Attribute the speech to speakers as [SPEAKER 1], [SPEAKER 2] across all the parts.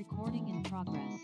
[SPEAKER 1] Recording in progress.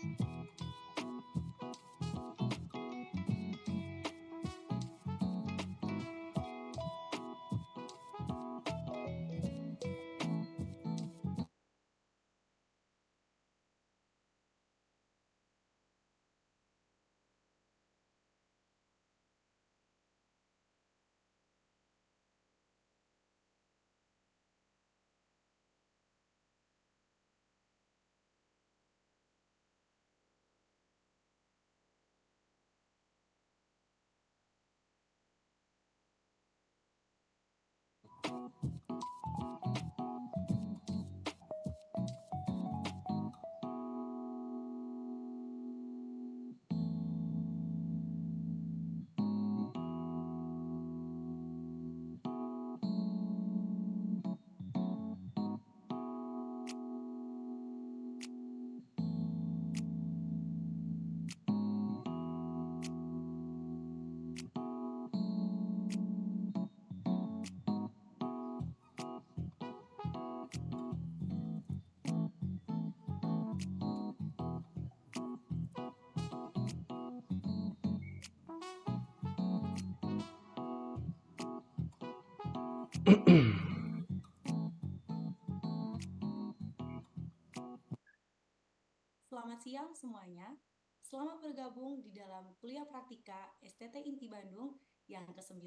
[SPEAKER 2] Selamat siang semuanya. Selamat bergabung di dalam kuliah praktika STT Inti Bandung yang ke-9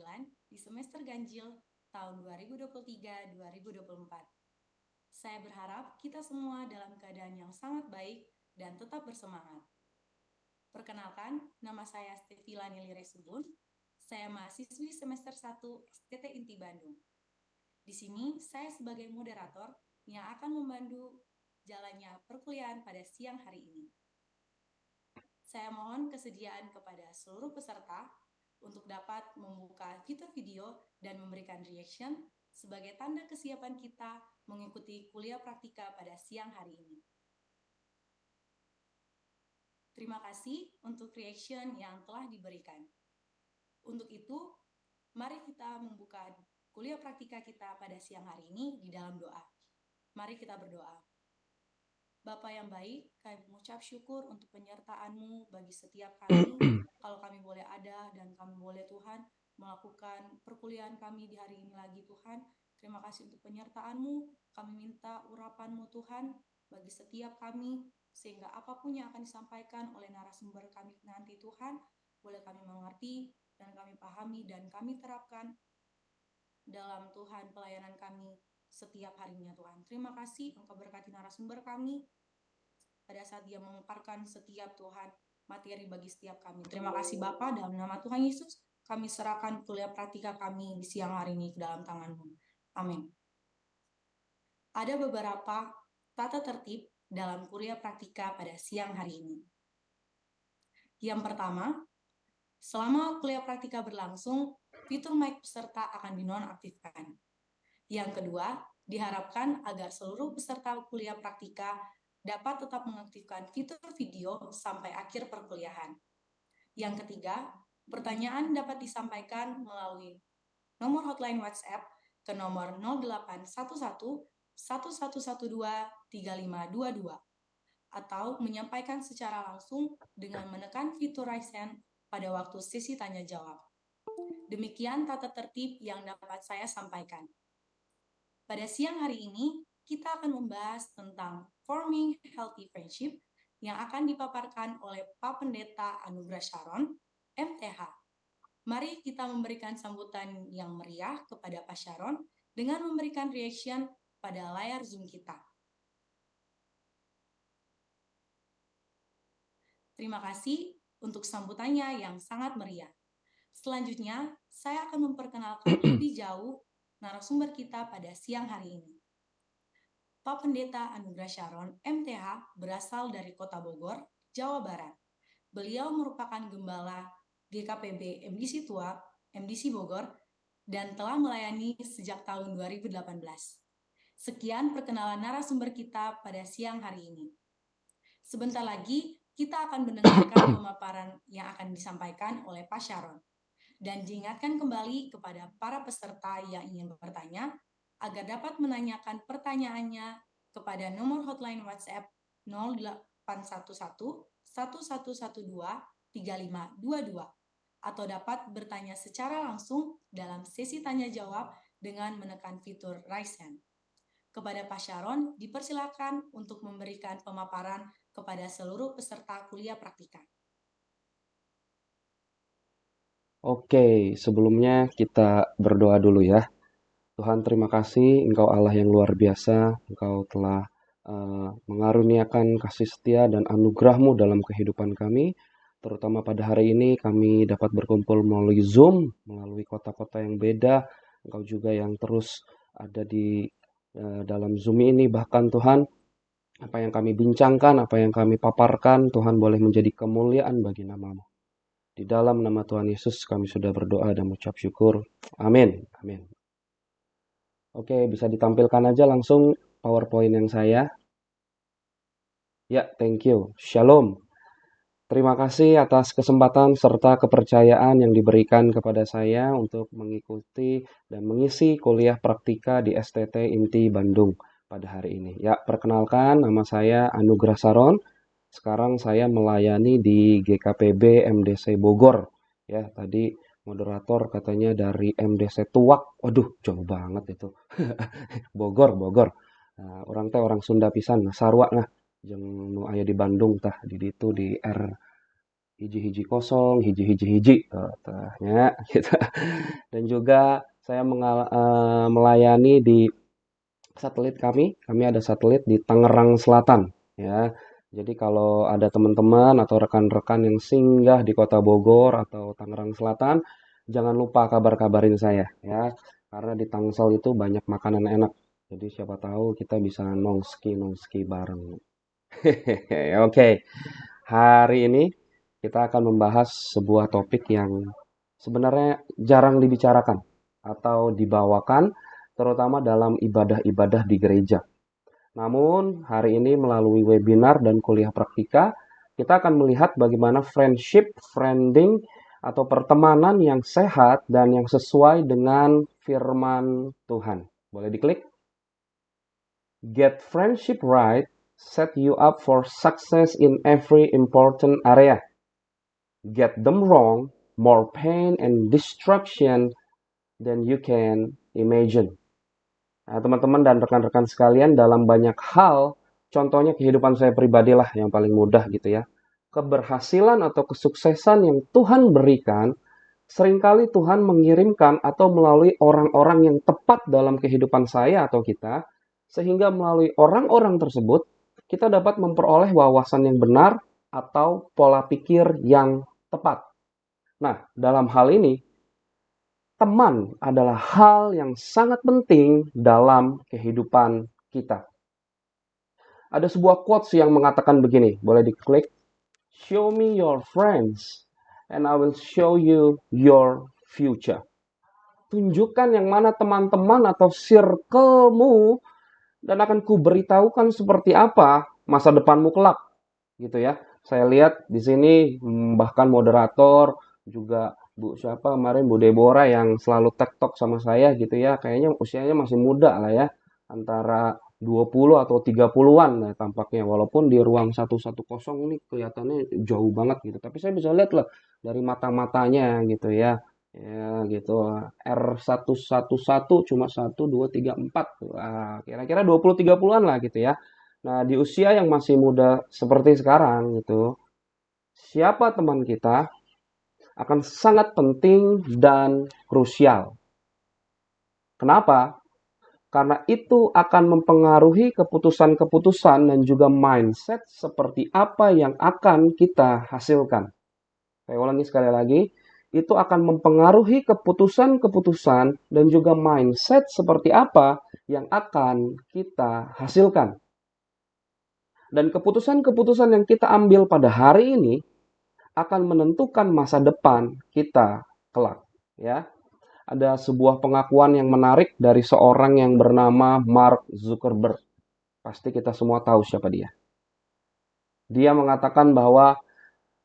[SPEAKER 2] di semester ganjil tahun 2023-2024. Saya berharap kita semua dalam keadaan yang sangat baik dan tetap bersemangat. Perkenalkan, nama saya Stevila Nili Resubun. Saya mahasiswi semester 1 STT Inti Bandung. Di sini saya sebagai moderator yang akan membantu jalannya perkuliahan pada siang hari ini. Saya mohon kesediaan kepada seluruh peserta untuk dapat membuka fitur video dan memberikan reaction sebagai tanda kesiapan kita mengikuti kuliah praktika pada siang hari ini. Terima kasih untuk reaction yang telah diberikan. Untuk itu, mari kita membuka kuliah praktika kita pada siang hari ini di dalam doa. Mari kita berdoa. Bapa yang baik, kami mengucap syukur untuk penyertaan-Mu bagi setiap kami. Kalau kami boleh ada dan kami boleh Tuhan melakukan perkuliahan kami di hari ini lagi Tuhan. Terima kasih untuk penyertaan-Mu. Kami minta urapan-Mu Tuhan bagi setiap kami, sehingga apapun yang akan disampaikan oleh narasumber kami nanti Tuhan, boleh kami mengerti dan kami pahami dan kami terapkan dalam Tuhan pelayanan kami setiap harinya Tuhan. Terima kasih Engkau berkati narasumber kami pada saat dia memaparkan setiap Tuhan materi bagi setiap kami. Terima kasih Bapa, dalam nama Tuhan Yesus kami serahkan kuliah praktika kami di siang hari ini ke dalam tangan-Mu. Amin. Ada beberapa tata tertib dalam kuliah praktika pada siang hari ini. Yang pertama, selama kuliah praktika berlangsung, fitur mic peserta akan dinonaktifkan. Yang kedua, diharapkan agar seluruh peserta kuliah praktika dapat tetap mengaktifkan fitur video sampai akhir perkuliahan. Yang ketiga, pertanyaan dapat disampaikan melalui nomor hotline WhatsApp ke nomor 0811 1112 3522 atau menyampaikan secara langsung dengan menekan fitur Raise Hand pada waktu sesi tanya jawab. Demikian tata tertib yang dapat saya sampaikan. Pada siang hari ini, kita akan membahas tentang Forming Healthy Friendship yang akan dipaparkan oleh Pak Pendeta Anugrah Sharon, MTH. Mari kita memberikan sambutan yang meriah kepada Pak Sharon dengan memberikan reaction pada layar Zoom kita. Terima kasih untuk sambutannya yang sangat meriah. Selanjutnya, saya akan memperkenalkan lebih jauh narasumber kita pada siang hari ini. Pak Pendeta Anugrah Sharon, MTH, berasal dari Kota Bogor, Jawa Barat. Beliau merupakan gembala GKPB MDC Tua, MDC Bogor, dan telah melayani sejak tahun 2018. Sekian perkenalan narasumber kita pada siang hari ini. Sebentar lagi, kita akan mendengarkan pemaparan yang akan disampaikan oleh Pak Sharon. Dan diingatkan kembali kepada para peserta yang ingin bertanya, agar dapat menanyakan pertanyaannya kepada nomor hotline WhatsApp 0811 1112 3522 atau dapat bertanya secara langsung dalam sesi tanya jawab dengan menekan fitur Raise Hand. Kepada Pak Sharon, dipersilakan untuk memberikan pemaparan kepada seluruh peserta kuliah praktika.
[SPEAKER 3] Oke, sebelumnya kita berdoa dulu ya. Tuhan, terima kasih Engkau Allah yang luar biasa. Engkau telah mengaruniakan kasih setia dan anugerah-Mu dalam kehidupan kami. Terutama pada hari ini kami dapat berkumpul melalui Zoom, melalui kota-kota yang beda. Engkau juga yang terus ada di dalam Zoom ini. Bahkan Tuhan, apa yang kami bincangkan, apa yang kami paparkan, Tuhan boleh menjadi kemuliaan bagi nama-Mu. Di dalam nama Tuhan Yesus kami sudah berdoa dan mengucap syukur. Amin. Amin. Oke, bisa ditampilkan aja langsung PowerPoint yang saya. Ya, thank you. Shalom. Terima kasih atas kesempatan serta kepercayaan yang diberikan kepada saya untuk mengikuti dan mengisi kuliah praktika di STT Inti Bandung pada hari ini. Ya, perkenalkan nama saya Anugrah Sharon. Sekarang saya melayani di GKPB MDC Bogor. Ya, tadi moderator katanya dari MDC Tuak. Waduh, jauh banget itu. Bogor. Nah, orang teh orang Sunda pisan, nah sarua nah. Jeung nu aya di Bandung tah di ditu di hiji-hiji kosong, hiji-hiji-hiji, tanya gitu. Dan juga saya melayani di satelit kami ada satelit di Tangerang Selatan, ya. Jadi kalau ada teman-teman atau rekan-rekan yang singgah di Kota Bogor atau Tangerang Selatan, jangan lupa kabarin saya, ya. Karena di Tangsel itu banyak makanan enak. Jadi siapa tahu kita bisa nongski bareng. Hehehe, oke. Hari ini kita akan membahas sebuah topik yang sebenarnya jarang dibicarakan atau dibawakan, terutama dalam ibadah-ibadah di gereja. Namun, hari ini melalui webinar dan kuliah praktika, kita akan melihat bagaimana friending, atau pertemanan yang sehat dan yang sesuai dengan firman Tuhan. Boleh diklik? Get friendship right, set you up for success in every important area. Get them wrong, more pain and destruction than you can imagine. Nah, teman-teman dan rekan-rekan sekalian, dalam banyak hal, contohnya kehidupan saya pribadi lah yang paling mudah gitu ya. Keberhasilan atau kesuksesan yang Tuhan berikan, seringkali Tuhan mengirimkan atau melalui orang-orang yang tepat dalam kehidupan saya atau kita, sehingga melalui orang-orang tersebut, kita dapat memperoleh wawasan yang benar atau pola pikir yang tepat. Nah, dalam hal ini, teman adalah hal yang sangat penting dalam kehidupan kita. Ada sebuah quotes yang mengatakan begini, boleh diklik. Show me your friends and I will show you your future. Tunjukkan yang mana teman-teman atau circle-mu dan akan kuberitahukan seperti apa masa depanmu kelak. Gitu ya. Saya lihat di sini bahkan moderator juga Bu siapa kemarin Bu Deborah yang selalu tektok sama saya gitu ya. Kayaknya usianya masih muda lah ya. Antara 20 atau 30-an nah, tampaknya. Walaupun di ruang 110 ini kelihatannya jauh banget gitu. Tapi saya bisa lihat lah dari mata-matanya gitu ya. Ya gitu. R111 cuma 1, 2, 3, 4. Kira-kira 20-30-an lah gitu ya. Nah, di usia yang masih muda seperti sekarang gitu, siapa teman kita akan sangat penting dan krusial. Kenapa? Karena itu akan mempengaruhi keputusan-keputusan dan juga mindset seperti apa yang akan kita hasilkan. Saya ulangi sekali lagi, itu akan mempengaruhi keputusan-keputusan dan juga mindset seperti apa yang akan kita hasilkan. Dan keputusan-keputusan yang kita ambil pada hari ini akan menentukan masa depan kita kelak. Ya, ada sebuah pengakuan yang menarik dari seorang yang bernama Mark Zuckerberg. Pasti kita semua tahu siapa dia. Dia mengatakan bahwa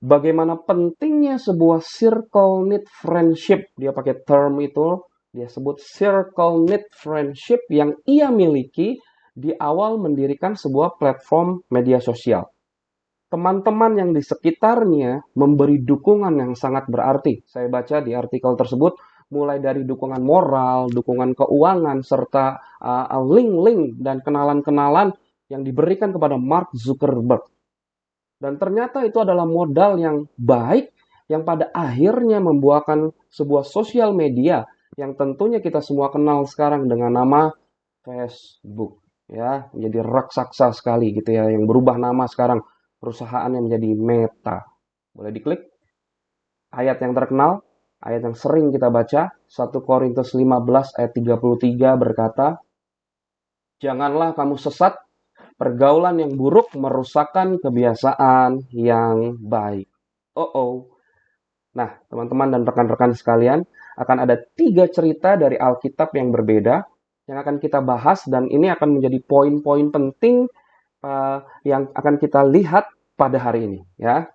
[SPEAKER 3] bagaimana pentingnya sebuah circle need friendship. Dia pakai term itu, dia sebut circle need friendship yang ia miliki di awal mendirikan sebuah platform media sosial. Teman-teman yang di sekitarnya memberi dukungan yang sangat berarti. Saya baca di artikel tersebut, mulai dari dukungan moral, dukungan keuangan, serta link-link dan kenalan-kenalan yang diberikan kepada Mark Zuckerberg. Dan ternyata itu adalah modal yang baik yang pada akhirnya membuahkan sebuah sosial media yang tentunya kita semua kenal sekarang dengan nama Facebook. Ya, menjadi raksasa sekali gitu ya, yang berubah nama sekarang perusahaannya menjadi Meta. Boleh diklik. Ayat yang terkenal, ayat yang sering kita baca, 1 Korintus 15 ayat 33 berkata, janganlah kamu sesat, pergaulan yang buruk merusakkan kebiasaan yang baik. Nah, teman-teman dan rekan-rekan sekalian, akan ada 3 cerita dari Alkitab yang berbeda yang akan kita bahas, dan ini akan menjadi poin-poin penting yang akan kita lihat pada hari ini. Ya,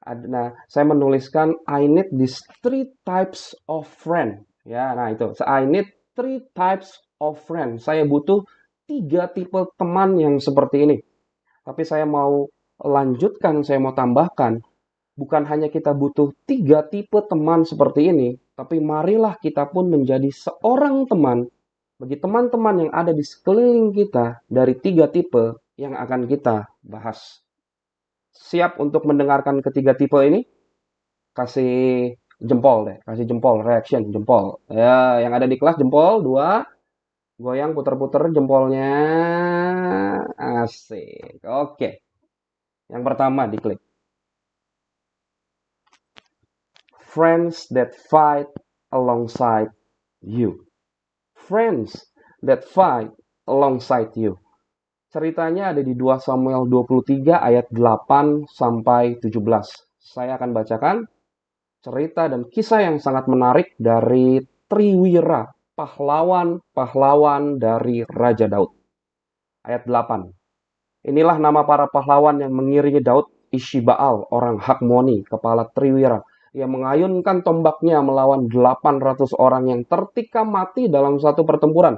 [SPEAKER 3] nah, saya menuliskan I need these 3 types of friend. Ya, nah itu. I need 3 types of friend. Saya butuh 3 tipe teman yang seperti ini. Tapi saya mau lanjutkan, saya mau tambahkan. Bukan hanya kita butuh 3 tipe teman seperti ini, tapi marilah kita pun menjadi seorang teman bagi teman-teman yang ada di sekeliling kita dari 3 tipe yang akan kita bahas. Siap untuk mendengarkan ketiga tipe ini? kasih jempol deh, kasih jempol, reaction, jempol. Ya, yang ada di kelas jempol, 2, goyang puter-puter jempolnya. Asik. Oke, yang pertama diklik. Friends that fight alongside you. Friends that fight alongside you. Ceritanya ada di 2 Samuel 23 ayat 8 sampai 17. Saya akan bacakan cerita dan kisah yang sangat menarik dari Triwira, pahlawan-pahlawan dari Raja Daud. Ayat 8. Inilah nama para pahlawan yang mengiringi Daud: Ishibaal, orang Hakmoni, kepala Triwira. Ia mengayunkan tombaknya melawan 800 orang yang tertikam mati dalam satu pertempuran.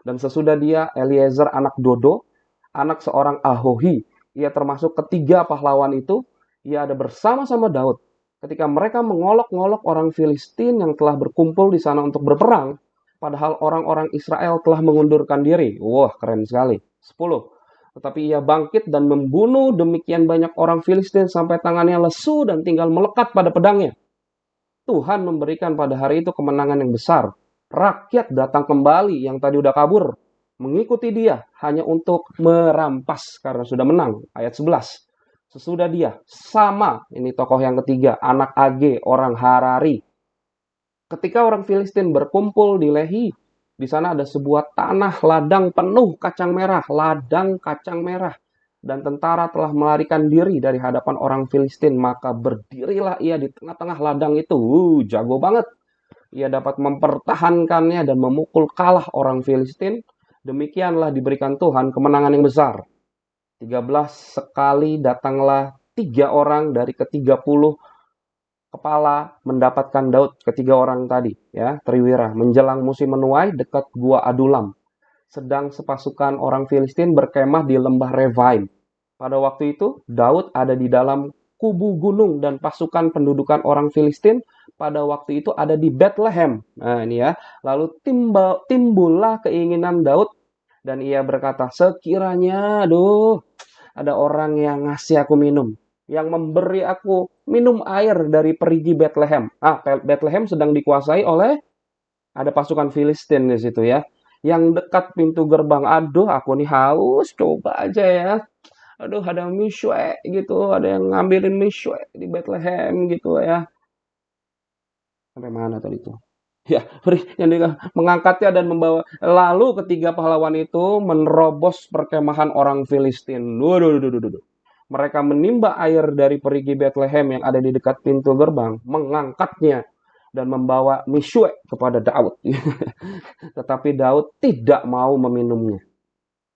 [SPEAKER 3] Dan sesudah dia, Eliezer anak Dodo, anak seorang Ahohi. Ia termasuk ketiga pahlawan itu. Ia ada bersama-sama Daud. Ketika mereka mengolok-ngolok orang Filistin yang telah berkumpul di sana untuk berperang, padahal orang-orang Israel telah mengundurkan diri. Wah, keren sekali. 10. Tetapi ia bangkit dan membunuh demikian banyak orang Filistin sampai tangannya lesu dan tinggal melekat pada pedangnya. Tuhan memberikan pada hari itu kemenangan yang besar. Rakyat datang kembali yang tadi udah kabur, mengikuti dia hanya untuk merampas karena sudah menang. Ayat 11. Sesudah dia, sama, ini tokoh yang ketiga, anak Age, orang Harari. Ketika orang Filistin berkumpul di Lehi, di sana ada sebuah tanah ladang penuh kacang merah, ladang kacang merah. Dan tentara telah melarikan diri dari hadapan orang Filistin, maka berdirilah ia di tengah-tengah ladang itu. Jago banget. Ia dapat mempertahankannya dan memukul kalah orang Filistin. Demikianlah diberikan Tuhan kemenangan yang besar. 13. Sekali datanglah 3 orang dari ke-30 kepala mendapatkan Daud, ketiga orang tadi, ya, Triwira, menjelang musim menuai dekat gua Adulam. Sedang sepasukan orang Filistin berkemah di lembah Revaim. Pada waktu itu, Daud ada di dalam kubu gunung dan pasukan pendudukan orang Filistin pada waktu itu ada di Bethlehem. Nah, ini ya. Lalu timbullah keinginan Daud dan ia berkata, sekiranya, ada orang yang ngasih aku minum, yang memberi aku minum air dari perigi Bethlehem. Bethlehem sedang dikuasai oleh, ada pasukan Filistin di situ ya. Yang dekat pintu gerbang, aduh aku nih haus, coba aja ya. Aduh ada miswe gitu, ada yang ngambilin miswe di Bethlehem gitu ya. Sampai mana tadi itu? Ya, yang mengangkatnya dan membawa. Lalu ketiga pahlawan itu menerobos perkemahan orang Filistin. Waduh. Mereka menimba air dari perigi Bethlehem yang ada di dekat pintu gerbang, mengangkatnya dan membawa miswe kepada Daud. Tetapi Daud tidak mau meminumnya,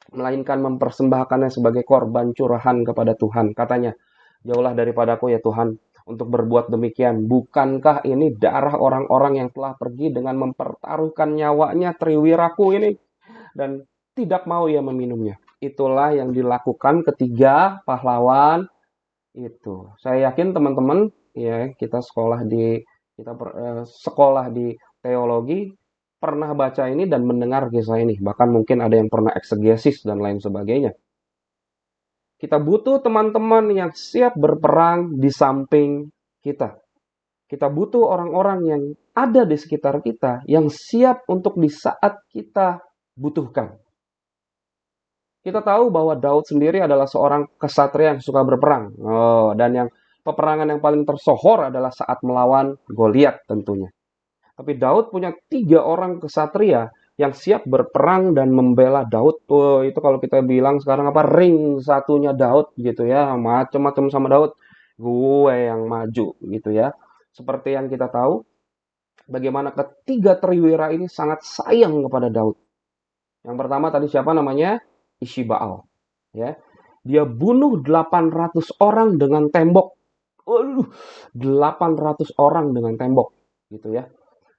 [SPEAKER 3] melainkan mempersembahkannya sebagai korban curahan kepada Tuhan. Katanya, jauhlah daripadaku ya Tuhan untuk berbuat demikian. Bukankah ini darah orang-orang yang telah pergi dengan mempertaruhkan nyawanya Triwiraku ini? Dan tidak mau ia meminumnya. Itulah yang dilakukan ketiga pahlawan itu. Saya yakin teman-teman ya, kita sekolah di teologi pernah baca ini dan mendengar kisah ini. Bahkan mungkin ada yang pernah eksegesis dan lain sebagainya. Kita butuh teman-teman yang siap berperang di samping kita. Kita butuh orang-orang yang ada di sekitar kita yang siap untuk di saat kita butuhkan. Kita tahu bahwa Daud sendiri adalah seorang kesatria yang suka berperang. Dan yang peperangan yang paling tersohor adalah saat melawan Goliat tentunya. Tapi Daud punya 3 orang kesatria yang siap berperang dan membela Daud. Itu kalau kita bilang sekarang apa, ring satunya Daud gitu ya. Macam-macam sama Daud, gue yang maju gitu ya. Seperti yang kita tahu, bagaimana ketiga Triwira ini sangat sayang kepada Daud. Yang pertama tadi siapa namanya? Ishibaal. Ya. Dia bunuh 800 orang dengan tembok. 800 orang dengan tembok gitu ya.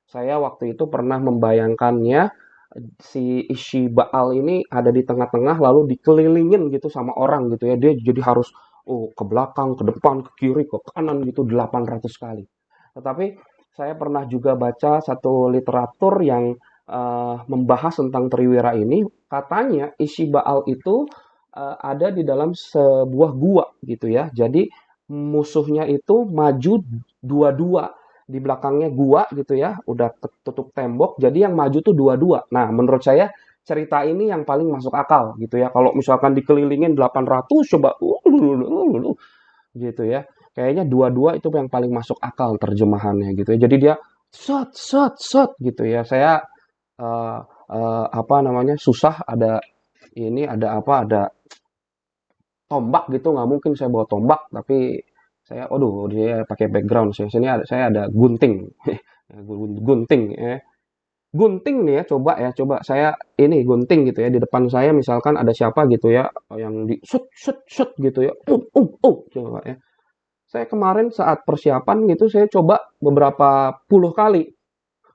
[SPEAKER 3] Saya waktu itu pernah membayangkannya, si Ishibaal ini ada di tengah-tengah lalu dikelilingin gitu sama orang gitu ya. Dia jadi harus ke belakang, ke depan, ke kiri, ke kanan gitu 800 kali. Tetapi saya pernah juga baca satu literatur yang membahas tentang Triwira ini. Katanya Ishibaal itu ada di dalam sebuah gua gitu ya. Jadi musuhnya itu maju dua-dua. Di belakangnya gua gitu ya, udah tutup tembok, jadi yang maju tuh dua-dua. Nah, menurut saya cerita ini yang paling masuk akal gitu ya. Kalau misalkan dikelilingin 800 coba gitu ya. Kayaknya dua-dua itu yang paling masuk akal terjemahannya gitu ya. Jadi dia shot shot shot gitu ya. Saya eh, apa namanya susah ada ini ada apa ada tombak gitu nggak mungkin saya bawa tombak tapi saya aduh dia pakai background saya ada gunting gunting ya gunting nih ya coba saya ini gunting gitu ya di depan saya misalkan ada siapa gitu ya yang di shoot shoot shoot gitu ya coba ya saya kemarin saat persiapan gitu saya coba beberapa puluh kali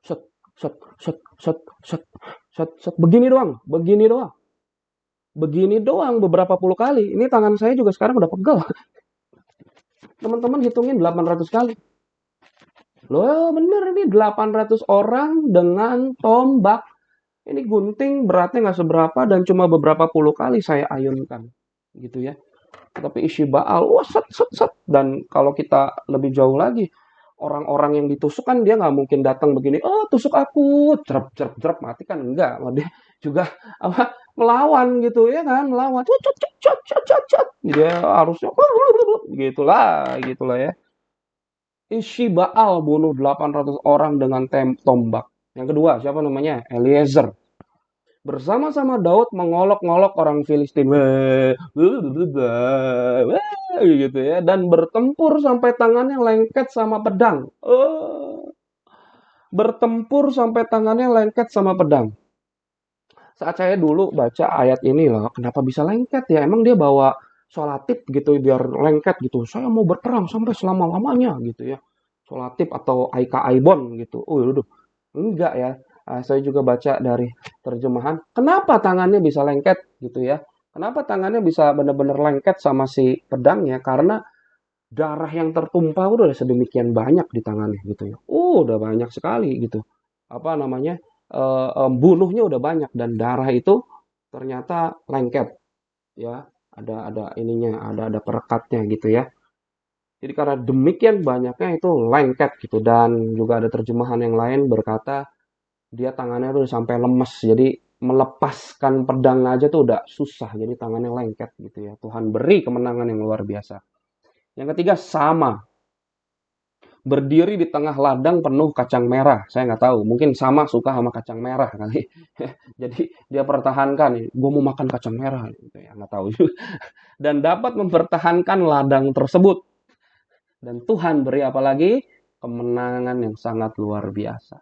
[SPEAKER 3] shot shot shot shot shot shot shot begini doang beberapa puluh kali ini tangan saya juga sekarang udah pegel teman-teman hitungin 800 kali. Loh, bener ini 800 orang dengan tombak. Ini gunting beratnya nggak seberapa dan cuma beberapa puluh kali saya ayunkan. Gitu ya. Tapi isi baal, wah set, set, set. Dan kalau kita lebih jauh lagi, orang-orang yang ditusuk kan dia nggak mungkin datang begini, oh tusuk aku, cerap, cerap, cerap, mati kan. Enggak, dia juga apa melawan gitu ya kan, melawan. Cut, cut, cut, cut, cut, cut, cut. Dia harusnya, gitulah ya. Isi Baal bunuh 800 orang dengan tombak. Yang kedua, siapa namanya? Eliezer. Bersama-sama Daud mengolok-ngolok orang Filistin. Gitu ya. Dan bertempur sampai tangannya lengket sama pedang. Bertempur sampai tangannya lengket sama pedang. Saat saya dulu baca ayat ini loh, kenapa bisa lengket ya? Emang dia bawa sholatip gitu biar lengket gitu. Saya mau berperang sampai selama-lamanya gitu ya. Sholatip atau Aika Aibon gitu. Enggak ya. Saya juga baca dari terjemahan. Kenapa tangannya bisa lengket gitu ya? Kenapa tangannya bisa benar-benar lengket sama si pedangnya? Karena darah yang tertumpah udah sedemikian banyak di tangannya gitu ya. Udah banyak sekali gitu. Apa namanya? Bunuhnya udah banyak dan darah itu ternyata lengket ya. Ada ininya, ada perekatnya gitu ya. Jadi karena demikian banyaknya itu lengket gitu dan juga ada terjemahan yang lain berkata dia tangannya tuh sampai lemes. Jadi melepaskan pedang aja tuh udah susah. Jadi tangannya lengket gitu ya. Tuhan beri kemenangan yang luar biasa. Yang ketiga sama. Berdiri di tengah ladang penuh kacang merah. Saya nggak tahu. Mungkin sama suka sama kacang merah kali. Jadi dia pertahankan. Gue mau makan kacang merah. Gitu ya. Nggak tahu juga. Dan dapat mempertahankan ladang tersebut. Dan Tuhan beri apa lagi? Kemenangan yang sangat luar biasa.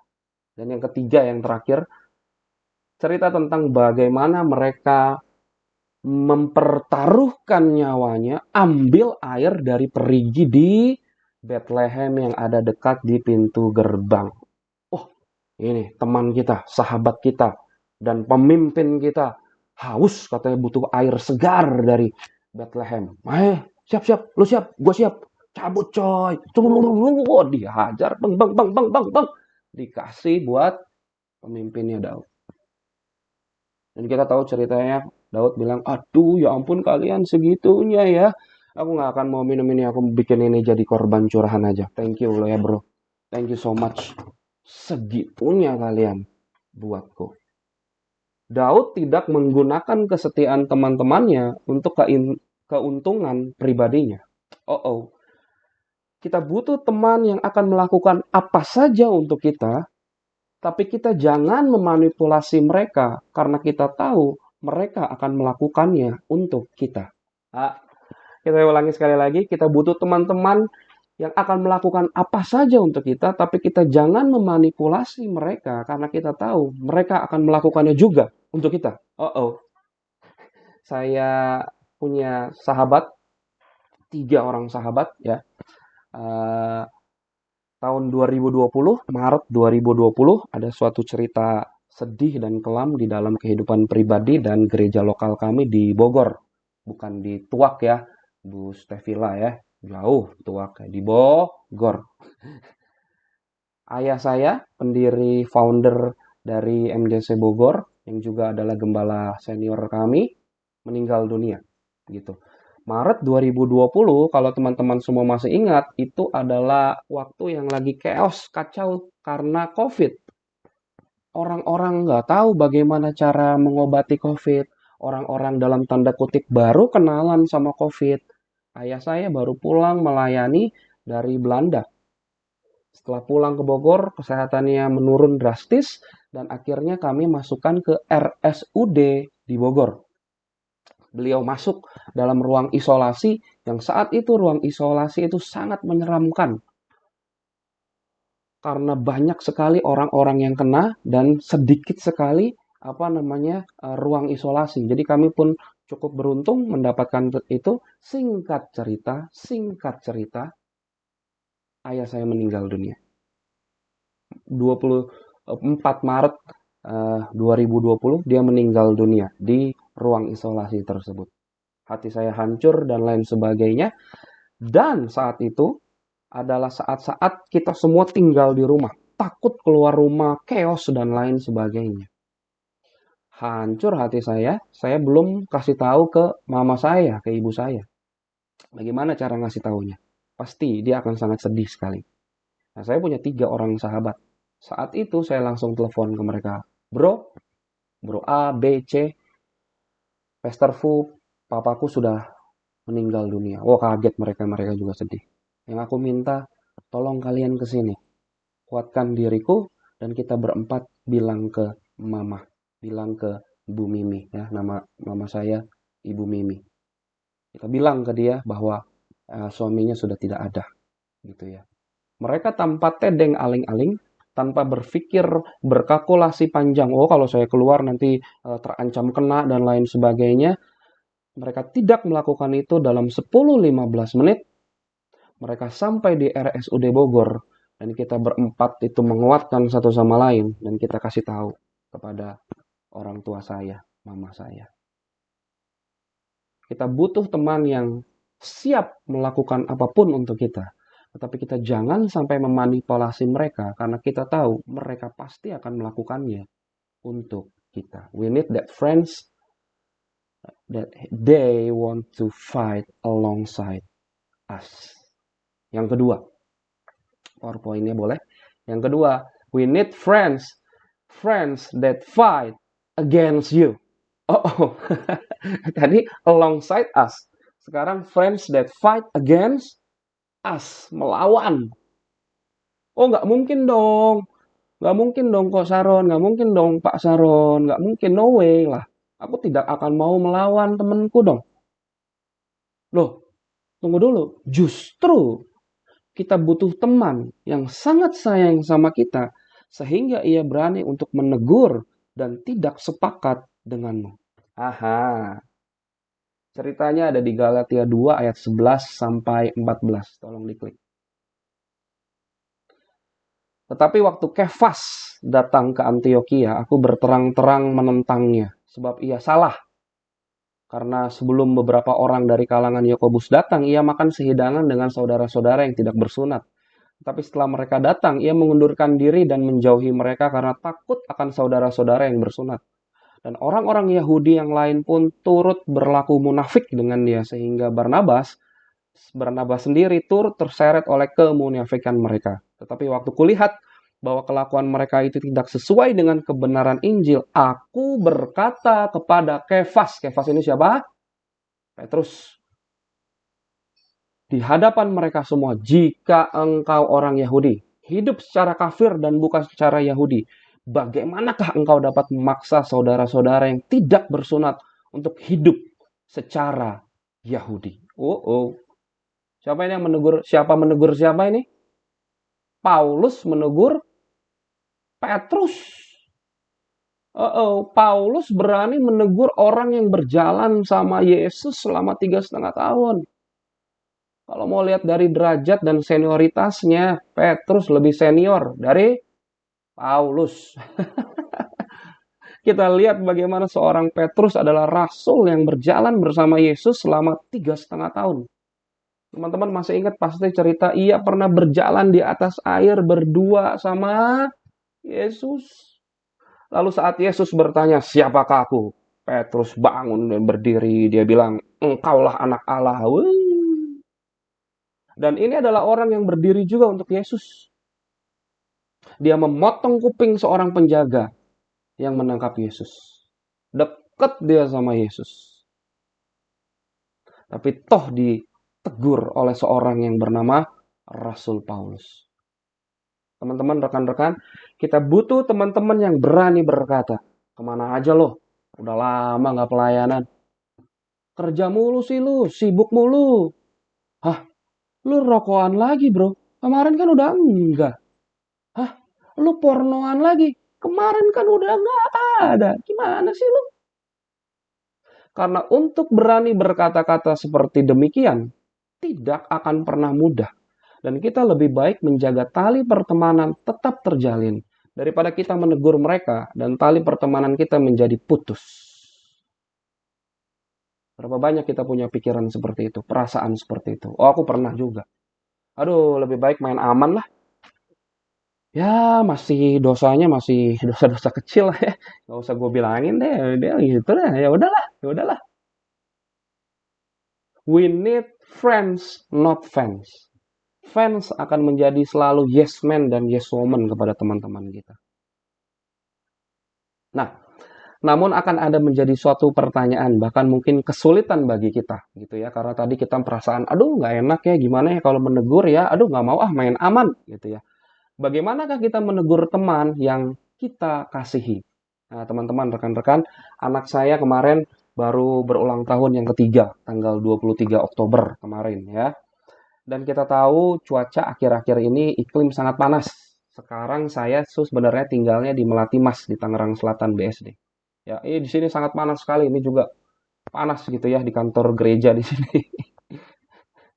[SPEAKER 3] Dan yang ketiga, yang terakhir, cerita tentang bagaimana mereka mempertaruhkan nyawanya, ambil air dari perigi di Bethlehem yang ada dekat di pintu gerbang. Oh, ini teman kita, sahabat kita, dan pemimpin kita. Haus katanya butuh air segar dari Bethlehem. Siap, lu siap, gue siap. Cabut coy. Oh, dihajar, bang. Dikasih buat pemimpinnya Daud. Dan kita tahu ceritanya Daud bilang, aduh ya ampun kalian segitunya ya. Aku nggak akan mau minum ini, aku bikin ini jadi korban curahan aja. Thank you lo ya bro. Thank you so much. Segitunya kalian buatku. Daud tidak menggunakan kesetiaan teman-temannya untuk keuntungan pribadinya. Kita butuh teman yang akan melakukan apa saja untuk kita, tapi kita jangan memanipulasi mereka karena kita tahu mereka akan melakukannya untuk kita. Kita ulangi sekali lagi, kita butuh teman-teman yang akan melakukan apa saja untuk kita, tapi kita jangan memanipulasi mereka karena kita tahu mereka akan melakukannya juga untuk kita. Saya punya sahabat, 3 orang sahabat ya. Tahun 2020, Maret 2020, ada suatu cerita sedih dan kelam di dalam kehidupan pribadi dan gereja lokal kami di Bogor. Bukan di Tuak ya, Bu Stevila ya. Jauh Tuak, di Bogor. Ayah saya, pendiri founder dari MJC Bogor, yang juga adalah gembala senior kami, meninggal dunia. Gitu. Maret 2020, kalau teman-teman semua masih ingat, itu adalah waktu yang lagi chaos, kacau karena COVID. Orang-orang nggak tahu bagaimana cara mengobati COVID. Orang-orang dalam tanda kutip baru kenalan sama COVID. Ayah saya baru pulang melayani dari Belanda. Setelah pulang ke Bogor, kesehatannya menurun drastis dan akhirnya kami masukkan ke RSUD di Bogor. Beliau masuk dalam ruang isolasi yang saat itu ruang isolasi itu sangat menyeramkan karena banyak sekali orang-orang yang kena dan sedikit sekali ruang isolasi. Jadi kami pun cukup beruntung mendapatkan itu. Singkat cerita, ayah saya meninggal dunia. 24 Maret 2020 dia meninggal dunia di ruang isolasi tersebut. Hati saya hancur dan lain sebagainya. Dan saat itu adalah saat-saat kita semua tinggal di rumah. Takut keluar rumah, chaos dan lain sebagainya. Hancur hati saya belum kasih tahu ke mama saya, ke ibu saya. Bagaimana cara ngasih tahunya? Pasti dia akan sangat sedih sekali. Nah, saya punya 3 orang sahabat. Saat itu saya langsung telepon ke mereka. Bro A, B, C, Pastor Fu, papaku sudah meninggal dunia. Oh, kaget mereka juga sedih. Yang aku minta, tolong kalian ke sini. Kuatkan diriku dan kita berempat bilang ke mama, bilang ke Ibu Mimi ya, nama mama saya Ibu Mimi. Kita bilang ke dia bahwa suaminya sudah tidak ada gitu ya. Mereka tanpa tedeng aling-aling, tanpa berpikir berkalkulasi panjang, oh kalau saya keluar nanti terancam kena dan lain sebagainya. Mereka tidak melakukan itu dalam 10-15 menit. Mereka sampai di RSUD Bogor dan kita berempat itu menguatkan satu sama lain dan kita kasih tahu kepada orang tua saya, mama saya. Kita butuh teman yang siap melakukan apapun untuk kita. Tetapi kita jangan sampai memanipulasi mereka karena kita tahu mereka pasti akan melakukannya untuk kita. We need that friends that they want to fight alongside us. Yang kedua, PowerPoint-nya boleh. Yang kedua, we need friends that fight against you. Oh. Tadi alongside us. Sekarang friends that fight against us, melawan. Oh, nggak mungkin dong. Nggak mungkin dong kok Saron, nggak mungkin dong Pak Saron, nggak mungkin, no way lah. Aku tidak akan mau melawan temanku dong. Loh, tunggu dulu. Justru kita butuh teman yang sangat sayang sama kita sehingga ia berani untuk menegur dan tidak sepakat denganmu. Aha. Ceritanya ada di Galatia 2 ayat 11 sampai 14. Tolong diklik. Tetapi waktu Kefas datang ke Antioquia, aku berterang-terang menentangnya, sebab ia salah. Karena sebelum beberapa orang dari kalangan Yakobus datang, ia makan sehidangan dengan saudara-saudara yang tidak bersunat. Tapi setelah mereka datang, ia mengundurkan diri dan menjauhi mereka karena takut akan saudara-saudara yang bersunat. Dan orang-orang Yahudi yang lain pun turut berlaku munafik dengan dia, sehingga Barnabas sendiri turut terseret oleh kemunafikan mereka. Tetapi waktu kulihat bahwa kelakuan mereka itu tidak sesuai dengan kebenaran Injil, aku berkata kepada Kefas. Kefas ini siapa? Petrus. Di hadapan mereka semua, jika engkau orang Yahudi, hidup secara kafir dan bukan secara Yahudi, bagaimanakah engkau dapat memaksa saudara-saudara yang tidak bersunat untuk hidup secara Yahudi? Siapa ini yang menegur? Siapa menegur siapa ini? Paulus menegur Petrus. Paulus berani menegur orang yang berjalan sama Yesus selama 3,5 tahun. Kalau mau lihat dari derajat dan senioritasnya, Petrus lebih senior dari Paulus. Kita lihat bagaimana seorang Petrus adalah rasul yang berjalan bersama Yesus selama 3,5 tahun. Teman-teman masih ingat pasti cerita ia pernah berjalan di atas air berdua sama Yesus. Lalu saat Yesus bertanya, siapakah aku? Petrus bangun dan berdiri. Dia bilang, engkaulah anak Allah. Wuh. Dan ini adalah orang yang berdiri juga untuk Yesus. Dia memotong kuping seorang penjaga yang menangkap Yesus. Dekat dia sama Yesus. Tapi toh ditegur oleh seorang yang bernama Rasul Paulus. Teman-teman, rekan-rekan, kita butuh teman-teman yang berani berkata, kemana aja lo? Udah lama gak pelayanan. Kerja mulu sih lu, sibuk mulu. Hah? Lu rokokan lagi bro? Kemarin kan udah enggak. Hah? Lu pornoan lagi? Kemarin kan udah enggak ada. Gimana sih lu? Karena untuk berani berkata-kata seperti demikian, tidak akan pernah mudah. Dan kita lebih baik menjaga tali pertemanan tetap terjalin daripada kita menegur mereka dan tali pertemanan kita menjadi putus. Berapa banyak kita punya pikiran seperti itu, perasaan seperti itu. Oh, aku pernah juga. Aduh, lebih baik main aman lah. Ya, masih dosanya masih dosa-dosa kecil lah ya. Gak usah gue bilangin deh, dia gitu lah. Ya udahlah, ya udahlah. We need friends, not fans. Fans akan menjadi selalu yes man dan yes woman kepada teman-teman kita. Nah, namun akan ada menjadi suatu pertanyaan, bahkan mungkin kesulitan bagi kita, gitu ya. Karena tadi kita perasaan, aduh nggak enak ya, gimana ya kalau menegur ya, aduh nggak mau main aman, gitu ya. Bagaimanakah kita menegur teman yang kita kasihi? Nah, teman-teman, rekan-rekan, anak saya kemarin baru berulang tahun yang ketiga, tanggal 23 Oktober kemarin ya. Dan kita tahu cuaca akhir-akhir ini iklim sangat panas. Sekarang saya sebenarnya tinggalnya di Melati Mas di Tangerang Selatan BSD. Ya, ini di sini sangat panas sekali. Ini juga panas gitu ya di kantor gereja di sini.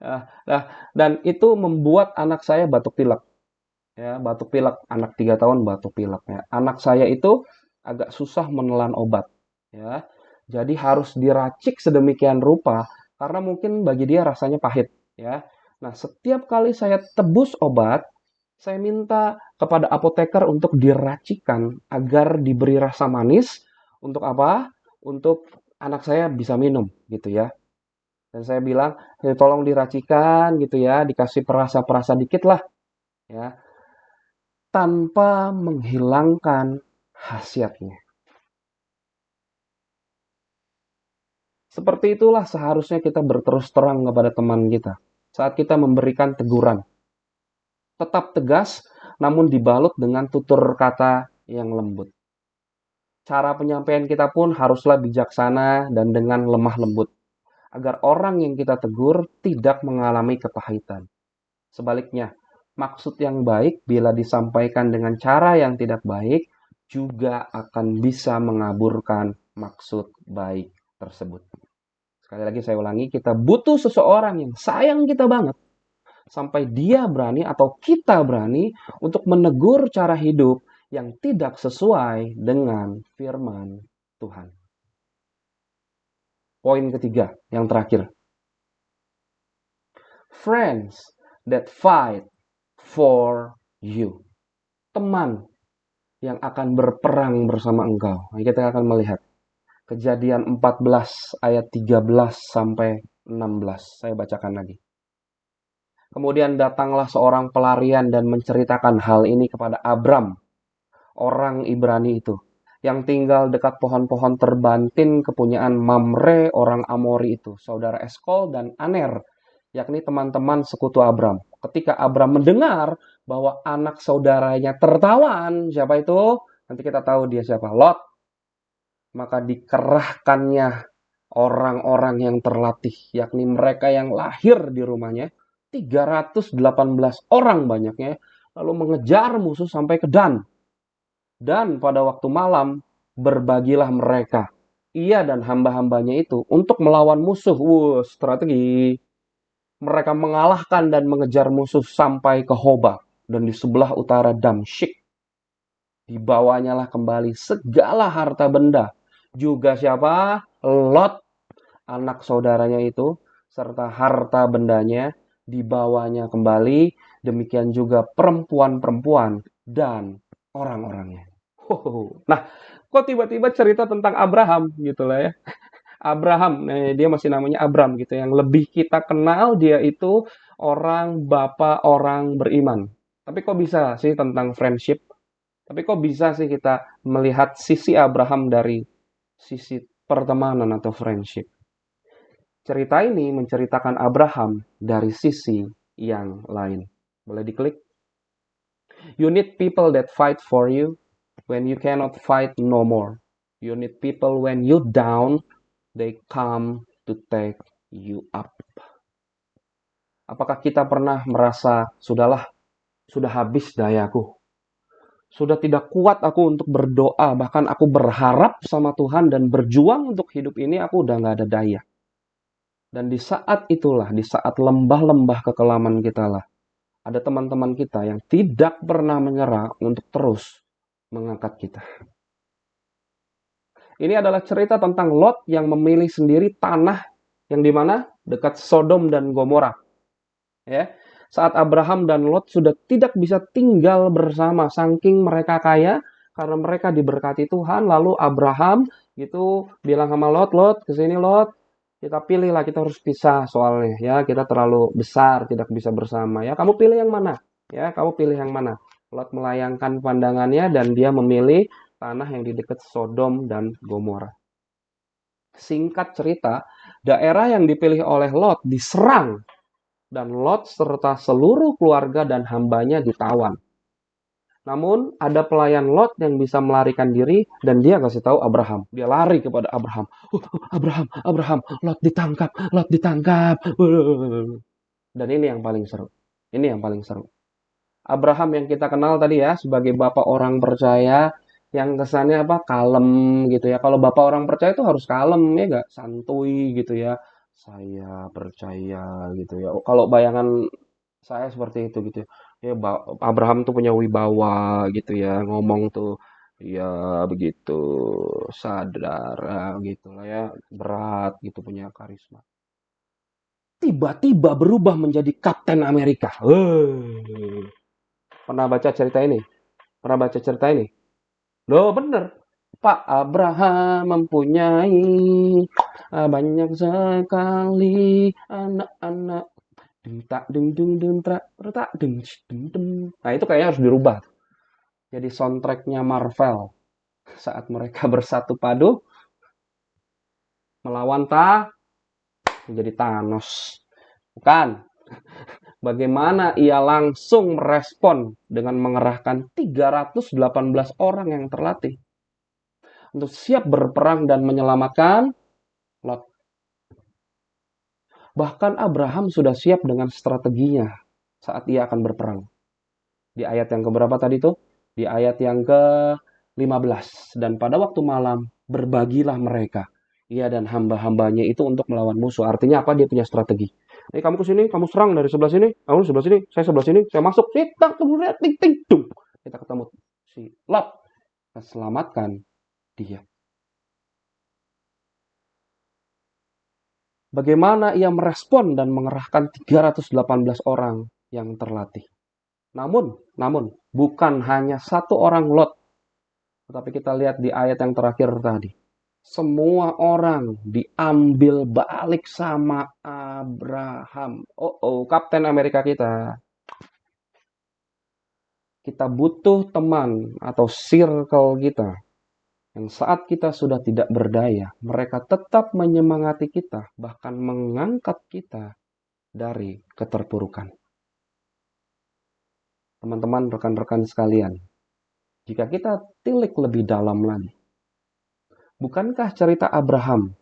[SPEAKER 3] Nah, dan itu membuat anak saya batuk pilek. Ya, batuk pilek. Anak 3 tahun batuk pilek. Ya. Anak saya itu agak susah menelan obat. Ya, jadi harus diracik sedemikian rupa karena mungkin bagi dia rasanya pahit. Ya, nah setiap kali saya tebus obat, saya minta kepada apoteker untuk diracikan agar diberi rasa manis. Untuk apa? Untuk anak saya bisa minum, gitu ya. Dan saya bilang, tolong diracikan, gitu ya, dikasih perasa-perasa dikit lah, ya, tanpa menghilangkan khasiatnya. Seperti itulah seharusnya kita berterus terang kepada teman kita saat kita memberikan teguran. Tetap tegas, namun dibalut dengan tutur kata yang lembut. Cara penyampaian kita pun haruslah bijaksana dan dengan lemah lembut, agar orang yang kita tegur tidak mengalami kepahitan. Sebaliknya, maksud yang baik bila disampaikan dengan cara yang tidak baik juga akan bisa mengaburkan maksud baik tersebut. Sekali lagi saya ulangi, kita butuh seseorang yang sayang kita banget, sampai dia berani atau kita berani untuk menegur cara hidup yang tidak sesuai dengan firman Tuhan. Poin ketiga, yang terakhir. Friends that fight for you. Teman yang akan berperang bersama engkau. Nah, kita akan melihat Kejadian 14 ayat 13 sampai 16. Saya bacakan lagi. Kemudian datanglah seorang pelarian dan menceritakan hal ini kepada Abram, orang Ibrani itu, yang tinggal dekat pohon-pohon terbantin kepunyaan Mamre orang Amori itu, saudara Eskol dan Aner, yakni teman-teman sekutu Abram. Ketika Abram mendengar bahwa anak saudaranya tertawan, siapa itu? Nanti kita tahu dia siapa, Lot. Maka dikerahkannya orang-orang yang terlatih, yakni mereka yang lahir di rumahnya, 318 orang banyaknya, lalu mengejar musuh sampai ke Dan. Dan pada waktu malam, berbagilah mereka, ia dan hamba-hambanya itu, untuk melawan musuh. Strategi. Mereka mengalahkan dan mengejar musuh sampai ke Hoba, dan di sebelah utara Damsyik. Dibawanyalah kembali segala harta benda. Juga siapa? Lot, anak saudaranya itu, serta harta bendanya dibawanya kembali. Demikian juga perempuan-perempuan dan orang-orangnya. Nah, Kok tiba-tiba cerita tentang Abraham gitu lah ya. Abraham, dia masih namanya Abram gitu. Yang lebih kita kenal dia itu orang bapak orang beriman. Tapi kok bisa sih tentang friendship? Tapi kok bisa sih kita melihat sisi Abraham dari sisi pertemanan atau friendship? Cerita ini menceritakan Abraham dari sisi yang lain. Boleh diklik? You need people that fight for you when you cannot fight no more. You need people when you down, they come to take you up. Apakah kita pernah merasa, sudahlah, sudah habis dayaku. Sudah tidak kuat aku untuk berdoa, bahkan aku berharap sama Tuhan dan berjuang untuk hidup ini, aku udah gak ada daya. Dan di saat itulah, di saat lembah-lembah kekelaman kita lah, ada teman-teman kita yang tidak pernah menyerah untuk terus mengangkat kita. Ini adalah cerita tentang Lot yang memilih sendiri tanah yang di mana dekat Sodom dan Gomora. Ya, saat Abraham dan Lot sudah tidak bisa tinggal bersama saking mereka kaya karena mereka diberkati Tuhan, lalu Abraham gitu bilang sama Lot, Lot kesini Lot, kita pilih lah, kita harus pisah soalnya ya, kita terlalu besar tidak bisa bersama ya, kamu pilih yang mana ya, kamu pilih yang mana. Lot melayangkan pandangannya dan dia memilih tanah yang di dekat Sodom dan Gomora. Singkat cerita, daerah yang dipilih oleh Lot diserang dan Lot serta seluruh keluarga dan hambanya ditawan. Namun ada pelayan Lot yang bisa melarikan diri dan dia kasih tahu Abraham. Dia lari kepada Abraham. Abraham, Lot ditangkap, Lot ditangkap. Dan ini yang paling seru. Ini yang paling seru. Abraham yang kita kenal tadi ya sebagai bapak orang percaya yang kesannya apa? Kalem gitu ya. Kalau bapak orang percaya itu harus kalem ya nggak? Santuy gitu ya. Saya percaya gitu ya. Kalau bayangan saya seperti itu gitu ya. Ya Abraham tuh punya wibawa gitu ya. Ngomong tuh ya begitu sadar gitu lah ya. Berat gitu, punya karisma. Tiba-tiba berubah menjadi Kapten Amerika. Pernah baca cerita ini? Pernah baca cerita ini? Loh bener. Pak Abraham mempunyai banyak sekali anak-anak. Nah itu kayaknya harus dirubah. Jadi soundtracknya Marvel. Saat mereka bersatu padu. Melawan menjadi Thanos. Bukan. Bagaimana ia langsung merespon dengan mengerahkan 318 orang yang terlatih untuk siap berperang dan menyelamatkan Lot. Bahkan Abraham sudah siap dengan strateginya saat ia akan berperang. Di ayat yang keberapa tadi tuh? Di ayat yang ke-15. Dan pada waktu malam berbagilah mereka, ia dan hamba-hambanya itu untuk melawan musuh. Artinya apa? Dia punya strategi. Kamu ke sini, kamu serang dari sebelah sini, kamu sebelah sini, saya sebelah sini, saya masuk, kita ketemu si Lot, kita selamatkan dia. Bagaimana ia merespon dan mengerahkan 318 orang yang terlatih. Namun, bukan hanya satu orang Lot, tetapi kita lihat di ayat yang terakhir tadi. Semua orang diambil balik sama Abraham. Kapten Amerika kita. Kita butuh teman atau circle kita. Yang saat kita sudah tidak berdaya, mereka tetap menyemangati kita, bahkan mengangkat kita dari keterpurukan. Teman-teman, rekan-rekan sekalian, jika kita tilik lebih dalam lagi, bukankah cerita Abraham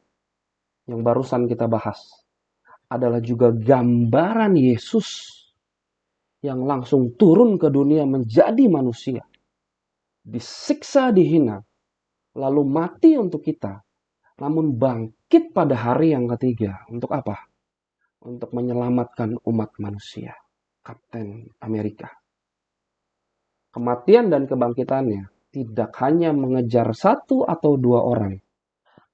[SPEAKER 3] yang barusan kita bahas adalah juga gambaran Yesus yang langsung turun ke dunia menjadi manusia, disiksa, dihina, lalu mati untuk kita, namun bangkit pada hari yang ketiga. Untuk apa? Untuk menyelamatkan umat manusia. Kapten Amerika. Kematian dan kebangkitannya tidak hanya mengejar satu atau dua orang,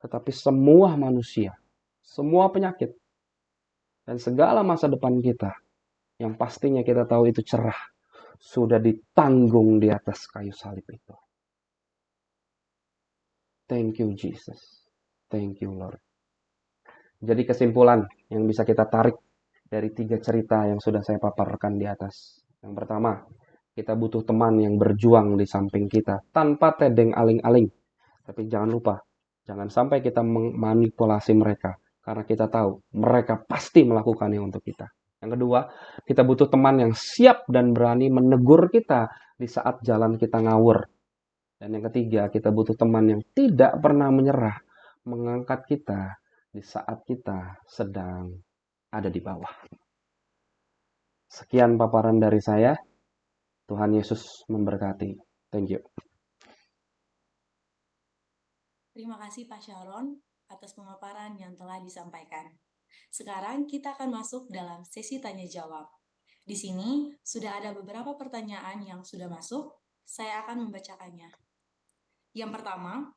[SPEAKER 3] tetapi semua manusia, semua penyakit, dan segala masa depan kita, yang pastinya kita tahu itu cerah, sudah ditanggung di atas kayu salib itu. Thank you Jesus. Thank you Lord. Jadi kesimpulan yang bisa kita tarik dari 3 cerita yang sudah saya paparkan di atas. Yang pertama, kita butuh teman yang berjuang di samping kita tanpa tedeng aling-aling. Tapi jangan lupa, jangan sampai kita memanipulasi mereka. Karena kita tahu mereka pasti melakukannya untuk kita. Yang kedua, kita butuh teman yang siap dan berani menegur kita di saat jalan kita ngawur. Dan yang ketiga, kita butuh teman yang tidak pernah menyerah, mengangkat kita di saat kita sedang ada di bawah. Sekian paparan dari saya. Tuhan Yesus memberkati. Thank you.
[SPEAKER 2] Terima kasih Pak Sharon atas pemaparan yang telah disampaikan. Sekarang kita akan masuk dalam sesi tanya jawab. Di sini sudah ada beberapa pertanyaan yang sudah masuk. Saya akan membacakannya. Yang pertama,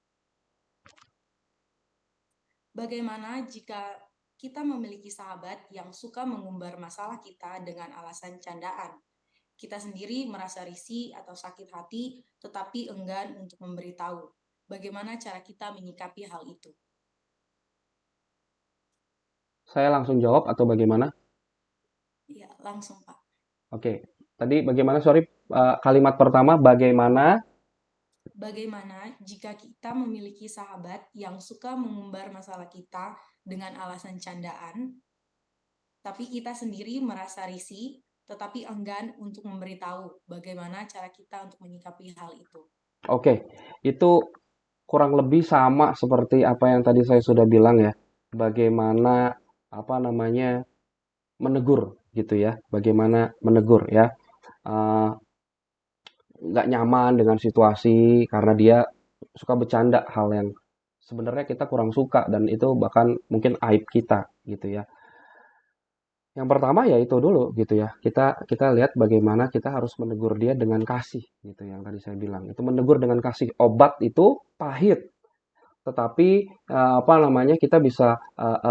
[SPEAKER 2] bagaimana jika kita memiliki sahabat yang suka mengumbar masalah kita dengan alasan candaan? Kita sendiri merasa risih atau sakit hati, tetapi enggan untuk memberitahu. Bagaimana cara kita menyikapi hal itu?
[SPEAKER 3] Saya langsung jawab atau bagaimana?
[SPEAKER 2] Ya, langsung Pak.
[SPEAKER 3] Oke. Tadi bagaimana, sorry, kalimat pertama, bagaimana
[SPEAKER 2] jika kita memiliki sahabat yang suka mengumbar masalah kita dengan alasan candaan, tapi kita sendiri merasa risih, tetapi enggan untuk memberitahu bagaimana cara kita untuk menyikapi hal itu.
[SPEAKER 3] Oke, itu kurang lebih sama seperti apa yang tadi saya sudah bilang ya. Bagaimana menegur gitu ya. Bagaimana menegur ya. Nggak nyaman dengan situasi karena dia suka bercanda hal yang sebenarnya kita kurang suka dan itu bahkan mungkin aib kita gitu ya. Yang pertama ya itu dulu gitu ya. Kita lihat bagaimana kita harus menegur dia dengan kasih gitu yang tadi saya bilang. Itu menegur dengan kasih. Obat itu pahit. Tetapi kita bisa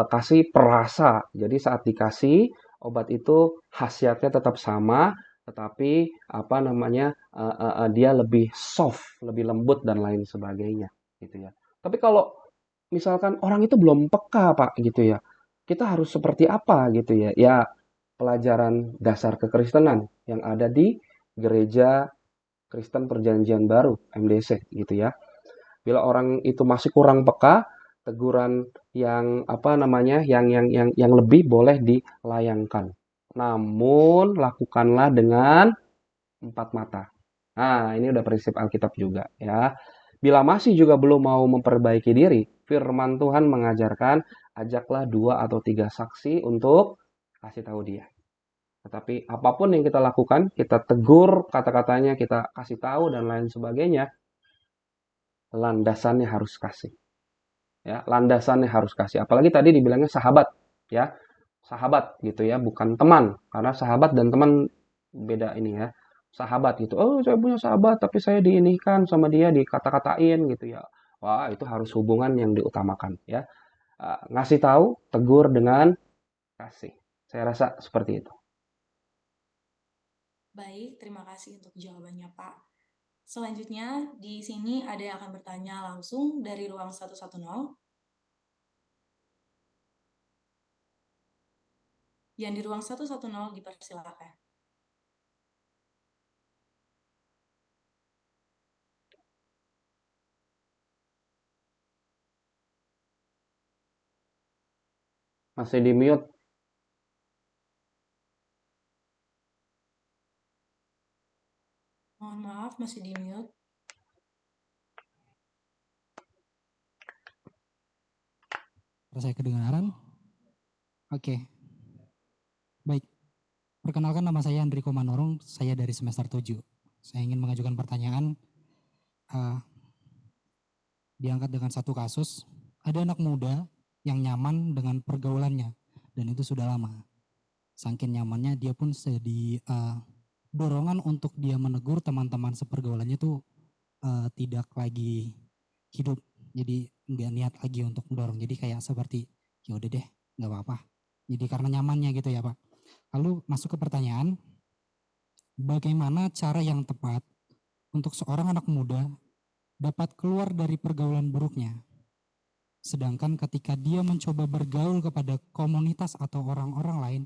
[SPEAKER 3] kasih perasa. Jadi saat dikasih obat itu khasiatnya tetap sama, tetapi dia lebih soft, lebih lembut dan lain sebagainya gitu ya. Tapi kalau misalkan orang itu belum peka Pak gitu ya. Kita harus seperti apa gitu ya? Ya, pelajaran dasar kekristenan yang ada di Gereja Kristen Perjanjian Baru, MDC gitu ya. Bila orang itu masih kurang peka, teguran yang yang lebih boleh dilayangkan. Namun lakukanlah dengan 4 mata. Nah, ini udah prinsip Alkitab juga ya. Bila masih juga belum mau memperbaiki diri, firman Tuhan mengajarkan ajaklah 2 atau 3 saksi untuk kasih tahu dia. Tetapi apapun yang kita lakukan, kita tegur kata-katanya, kita kasih tahu dan lain sebagainya, landasannya harus kasih. Ya, landasannya harus kasih. Apalagi tadi dibilangnya sahabat, ya. Sahabat gitu ya, bukan teman. Karena sahabat dan teman beda ini ya. Sahabat gitu. Oh, saya punya sahabat tapi saya diinihkan sama dia, dikata-katain gitu ya. Wah, itu harus hubungan yang diutamakan ya. Ngasih tahu, tegur dengan kasih. Saya rasa seperti itu.
[SPEAKER 2] Baik, terima kasih untuk jawabannya, Pak. Selanjutnya, di sini ada yang akan bertanya langsung dari ruang 110. Yang di ruang 110 dipersilakan.
[SPEAKER 3] Masih di mute.
[SPEAKER 2] Mohon maaf, masih di mute.
[SPEAKER 4] Saya kedengaran? Oke. Baik. Perkenalkan, nama saya Andriko Manorong, saya dari semester 7. Saya ingin mengajukan pertanyaan. Diangkat dengan satu kasus, ada anak muda yang nyaman dengan pergaulannya, dan itu sudah lama. Saking nyamannya dia pun dorongan untuk dia menegur teman-teman sepergaulannya itu tidak lagi hidup. Jadi nggak niat lagi untuk mendorong. Jadi kayak seperti ya udah deh, nggak apa-apa. Jadi karena nyamannya gitu ya Pak. Lalu masuk ke pertanyaan, bagaimana cara yang tepat untuk seorang anak muda dapat keluar dari pergaulan buruknya. Sedangkan ketika dia mencoba bergaul kepada komunitas atau orang-orang lain,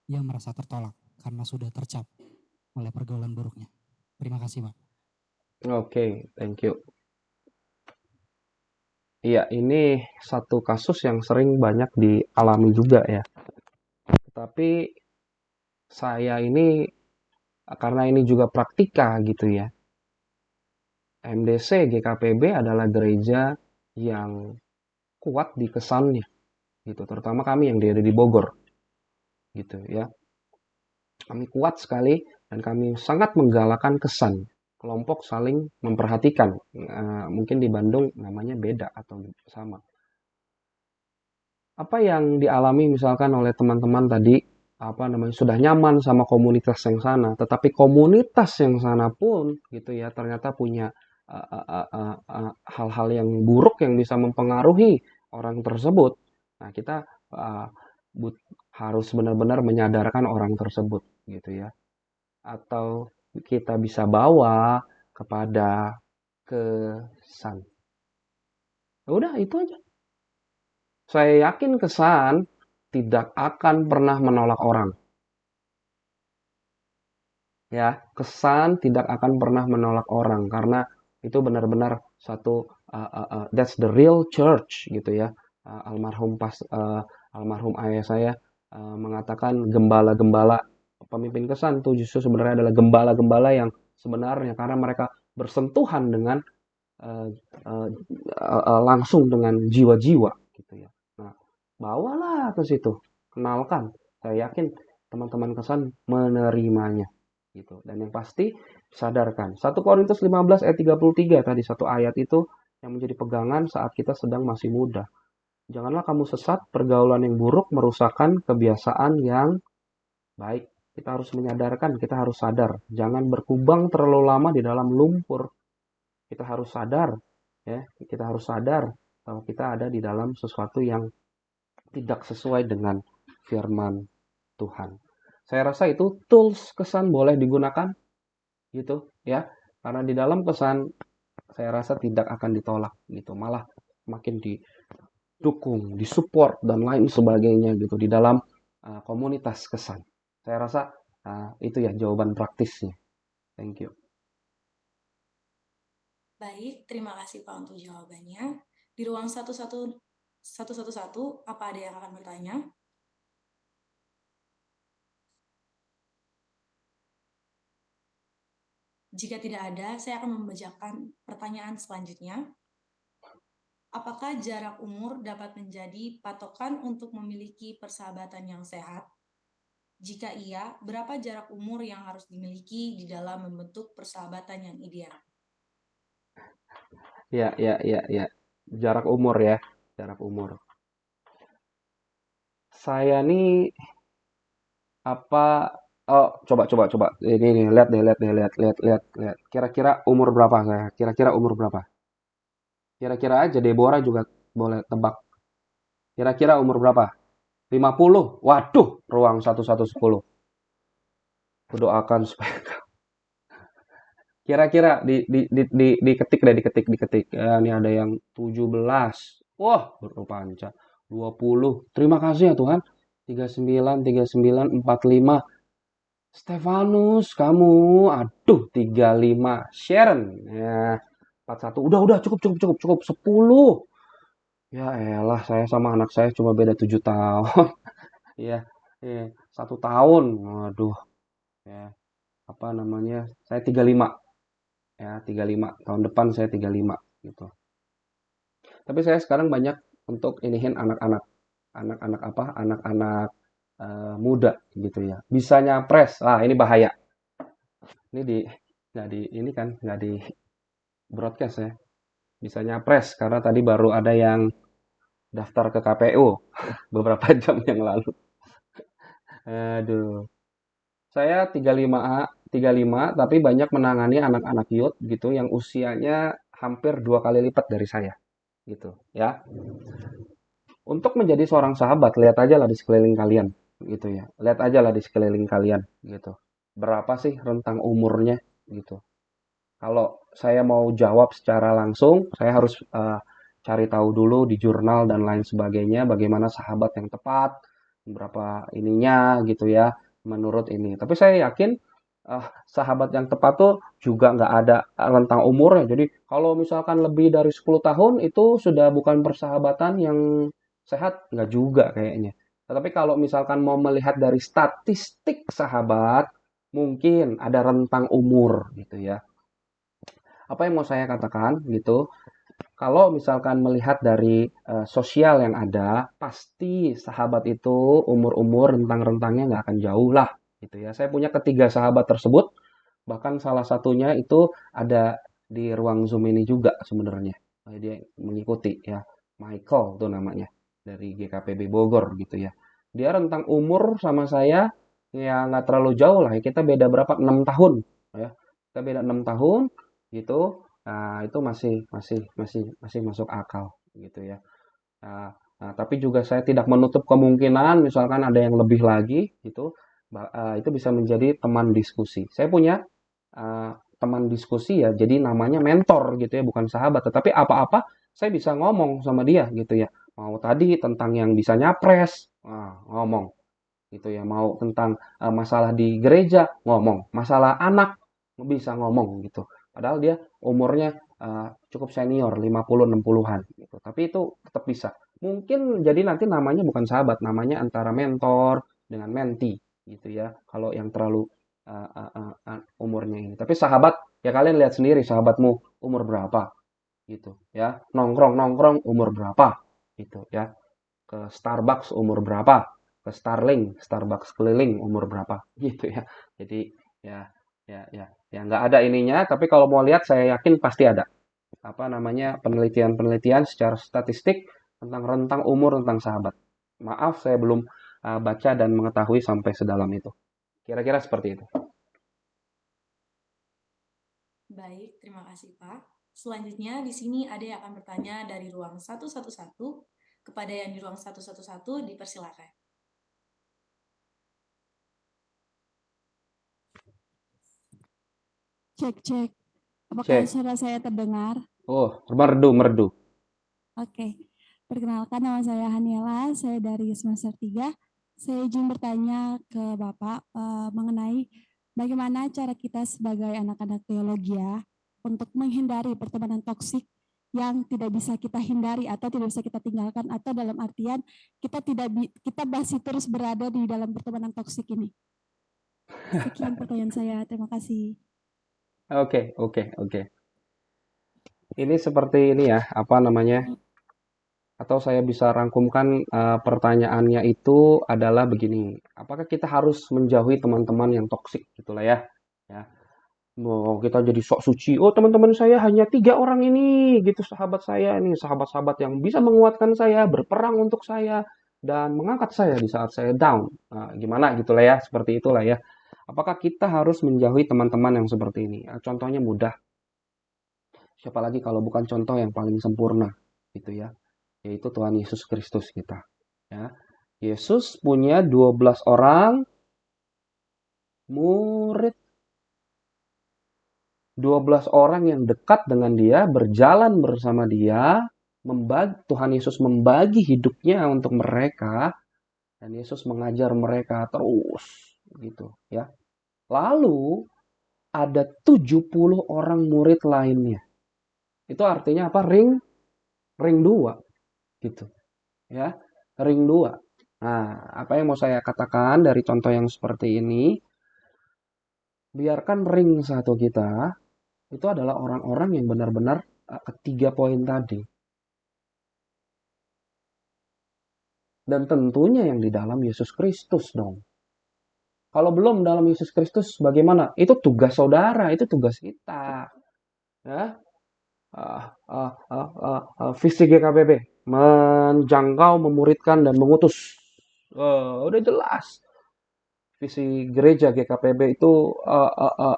[SPEAKER 4] ia merasa tertolak karena sudah tercap oleh pergaulan buruknya. Terima kasih, Pak.
[SPEAKER 3] Oke, thank you. Iya, ini satu kasus yang sering banyak dialami juga ya. Tapi saya ini, karena ini juga praktika gitu ya, MDC GKPB adalah gereja yang kuat di kesannya gitu, terutama kami yang ada di Bogor gitu ya. Kami kuat sekali dan kami sangat menggalakkan kesan kelompok saling memperhatikan. Mungkin di Bandung namanya beda atau sama. Apa yang dialami misalkan oleh teman-teman tadi, apa namanya, sudah nyaman sama komunitas yang sana, tetapi komunitas yang sana pun gitu ya ternyata punya hal-hal yang buruk yang bisa mempengaruhi orang tersebut. Nah, kita harus benar-benar menyadarkan orang tersebut gitu ya. Atau kita bisa bawa kepada kesan. Udah itu aja. Saya yakin kesan tidak akan pernah menolak orang. Ya, kesan tidak akan pernah menolak orang karena itu benar-benar satu that's the real church gitu ya. Almarhum ayah saya mengatakan gembala-gembala pemimpin kesan itu justru sebenarnya adalah gembala-gembala yang sebenarnya karena mereka bersentuhan dengan langsung dengan jiwa-jiwa gitu ya. Nah, bawalah ke situ, kenalkan. Saya yakin teman-teman kesan menerimanya gitu. Dan yang pasti sadarkan. 1 Korintus 15 ayat 33 tadi satu ayat itu yang menjadi pegangan saat kita sedang masih muda. Janganlah kamu sesat, pergaulan yang buruk merusakkan kebiasaan yang baik. Kita harus menyadarkan, kita harus sadar. Jangan berkubang terlalu lama di dalam lumpur. Kita harus sadar, ya. Kita harus sadar bahwa kita ada di dalam sesuatu yang tidak sesuai dengan firman Tuhan. Saya rasa itu tools kesan boleh digunakan, gitu, ya. Karena di dalam kesan, saya rasa tidak akan ditolak, gitu. Malah makin didukung, disupport, dan lain sebagainya, gitu, di dalam komunitas kesan. Saya rasa itu ya jawaban praktisnya. Thank you.
[SPEAKER 2] Baik, terima kasih Pak untuk jawabannya. Di ruang 111, apa ada yang akan bertanya? Jika tidak ada, saya akan membacakan pertanyaan selanjutnya. Apakah jarak umur dapat menjadi patokan untuk memiliki persahabatan yang sehat? Jika iya, berapa jarak umur yang harus dimiliki di dalam membentuk persahabatan yang ideal?
[SPEAKER 3] Ya. Jarak umur ya, jarak umur. Saya nih coba. Ini lihat. Kira-kira umur berapa saya? Kira-kira umur berapa? Kira-kira aja Deborah juga boleh tebak. Kira-kira umur berapa? 50. Waduh, ruang 1110. Kudoakan supaya kira-kira diketik. Ini ada yang 17. Wah, berpanca. 20. Terima kasih ya Tuhan. 39, 45. Stefanus, kamu. Aduh, 35. Sharon. Ya, 41. Udah, cukup. 10. Ya elah, saya sama anak saya cuma beda 7 tahun. Iya, 1 tahun. Waduh. Ya, apa namanya? Saya 35. Ya, 35. Tahun depan saya 35 gitu. Tapi saya sekarang banyak untuk inihin anak-anak muda gitu ya. Bisa nyapres. Ini bahaya. Ini nggak di broadcast ya. Bisa nyapres karena tadi baru ada yang daftar ke KPU beberapa jam yang lalu. Aduh. Saya 35 tapi banyak menangani anak-anak youth gitu yang usianya hampir 2 kali lipat dari saya gitu ya. Untuk menjadi seorang sahabat, lihat aja lah di sekeliling kalian gitu ya. Lihat aja lah di sekeliling kalian gitu. Berapa sih rentang umurnya gitu. Kalau saya mau jawab secara langsung, saya harus cari tahu dulu di jurnal dan lain sebagainya bagaimana sahabat yang tepat, berapa ininya gitu ya, menurut ini. Tapi saya yakin sahabat yang tepat tuh juga nggak ada rentang umurnya. Jadi kalau misalkan lebih dari 10 tahun itu sudah bukan persahabatan yang sehat, nggak juga kayaknya. Tetapi kalau misalkan mau melihat dari statistik sahabat, mungkin ada rentang umur gitu ya. Apa yang mau saya katakan gitu, kalau misalkan melihat dari sosial yang ada, pasti sahabat itu umur-umur rentang-rentangnya nggak akan jauh lah gitu ya. Saya punya ketiga sahabat tersebut, bahkan salah satunya itu ada di ruang Zoom ini juga sebenarnya. Dia mengikuti ya, Michael tuh namanya, dari GKPB Bogor gitu ya. Dia rentang umur sama saya ya nggak terlalu jauh lah. Kita beda berapa? 6 tahun ya. Kita beda 6 tahun gitu. Nah, itu masih masuk akal gitu ya. Nah, tapi juga saya tidak menutup kemungkinan misalkan ada yang lebih lagi gitu, itu bisa menjadi teman diskusi. Saya punya teman diskusi ya, jadi namanya mentor gitu ya, bukan sahabat, tetapi apa-apa saya bisa ngomong sama dia gitu ya. Mau tadi tentang yang bisa nyapres, ngomong gitu ya. Mau tentang masalah di gereja, ngomong. Masalah anak, bisa ngomong gitu. Padahal dia umurnya cukup senior, 50-60-an gitu. Tapi itu tetap bisa. Mungkin jadi nanti namanya bukan sahabat, namanya antara mentor dengan menti gitu ya. Kalau yang terlalu umurnya ini. Tapi sahabat, ya kalian lihat sendiri sahabatmu umur berapa gitu ya. Nongkrong-nongkrong umur berapa gitu ya. Ke Starbucks umur berapa, ke Starbucks keliling umur berapa gitu ya. Jadi ya ya nggak ada ininya, tapi kalau mau lihat saya yakin pasti ada apa namanya penelitian-penelitian secara statistik tentang rentang umur tentang sahabat. Maaf saya belum baca dan mengetahui sampai sedalam itu. Kira-kira seperti itu.
[SPEAKER 2] Baik, terima kasih Pak. Selanjutnya di sini ada yang akan bertanya dari ruang 111. Kepada yang di ruang 111 dipersilakan.
[SPEAKER 5] Cek. Apakah suara saya terdengar?
[SPEAKER 3] Oh, merdu.
[SPEAKER 5] Oke. Perkenalkan, nama saya Haniela, saya dari semester 3. Saya izin bertanya ke Bapak mengenai bagaimana cara kita sebagai anak-anak teologi untuk menghindari pertemanan toksik yang tidak bisa kita hindari atau tidak bisa kita tinggalkan, atau dalam artian kita masih terus berada di dalam pertemanan toksik ini. Sekian pertanyaan saya. Terima kasih.
[SPEAKER 3] Oke. Ini seperti ini ya, apa namanya? Atau saya bisa rangkumkan pertanyaannya itu adalah begini. Apakah kita harus menjauhi teman-teman yang toksik gitulah ya? Ya. Mau kita jadi sok suci. Oh, teman-teman saya hanya 3 orang ini gitu, sahabat saya ini, sahabat-sahabat yang bisa menguatkan saya, berperang untuk saya dan mengangkat saya di saat saya down. Nah, gimana gitulah ya, seperti itulah ya. Apakah kita harus menjauhi teman-teman yang seperti ini? Contohnya mudah. Siapa lagi kalau bukan contoh yang paling sempurna gitu ya, yaitu Tuhan Yesus Kristus kita. Ya. Yesus punya 12 orang murid, 12 orang yang dekat dengan dia, berjalan bersama dia, Tuhan Yesus membagi hidupnya untuk mereka, dan Yesus mengajar mereka terus gitu ya. Lalu ada 70 orang murid lainnya. Itu artinya apa? Ring 2 gitu. Ya, ring 2. Nah, apa yang mau saya katakan dari contoh yang seperti ini? Biarkan ring 1 kita itu adalah orang-orang yang benar-benar ketiga poin tadi. Dan tentunya yang di dalam Yesus Kristus dong. Kalau belum dalam Yesus Kristus bagaimana? Itu tugas saudara, itu tugas kita. Ya. Visi GKPB menjangkau, memuridkan dan mengutus. Udah jelas. Visi gereja GKPB itu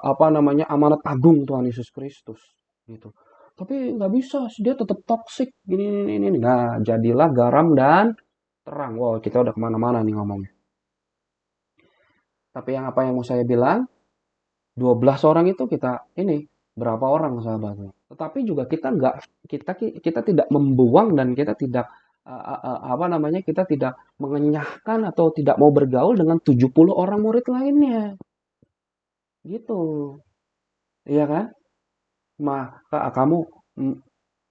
[SPEAKER 3] apa namanya, amanat agung Tuhan Yesus Kristus gitu. Tapi nggak bisa, dia tetap toksik gini. Nah, jadilah garam dan terang. Wow, kita udah kemana-mana nih ngomongnya. Tapi apa yang mau saya bilang, 12 orang itu kita ini berapa orang sahabatnya. Tetapi juga kita tidak membuang dan kita tidak kita tidak mengenyahkan atau tidak mau bergaul dengan 70 orang murid lainnya. Gitu. Iya kan? Kamu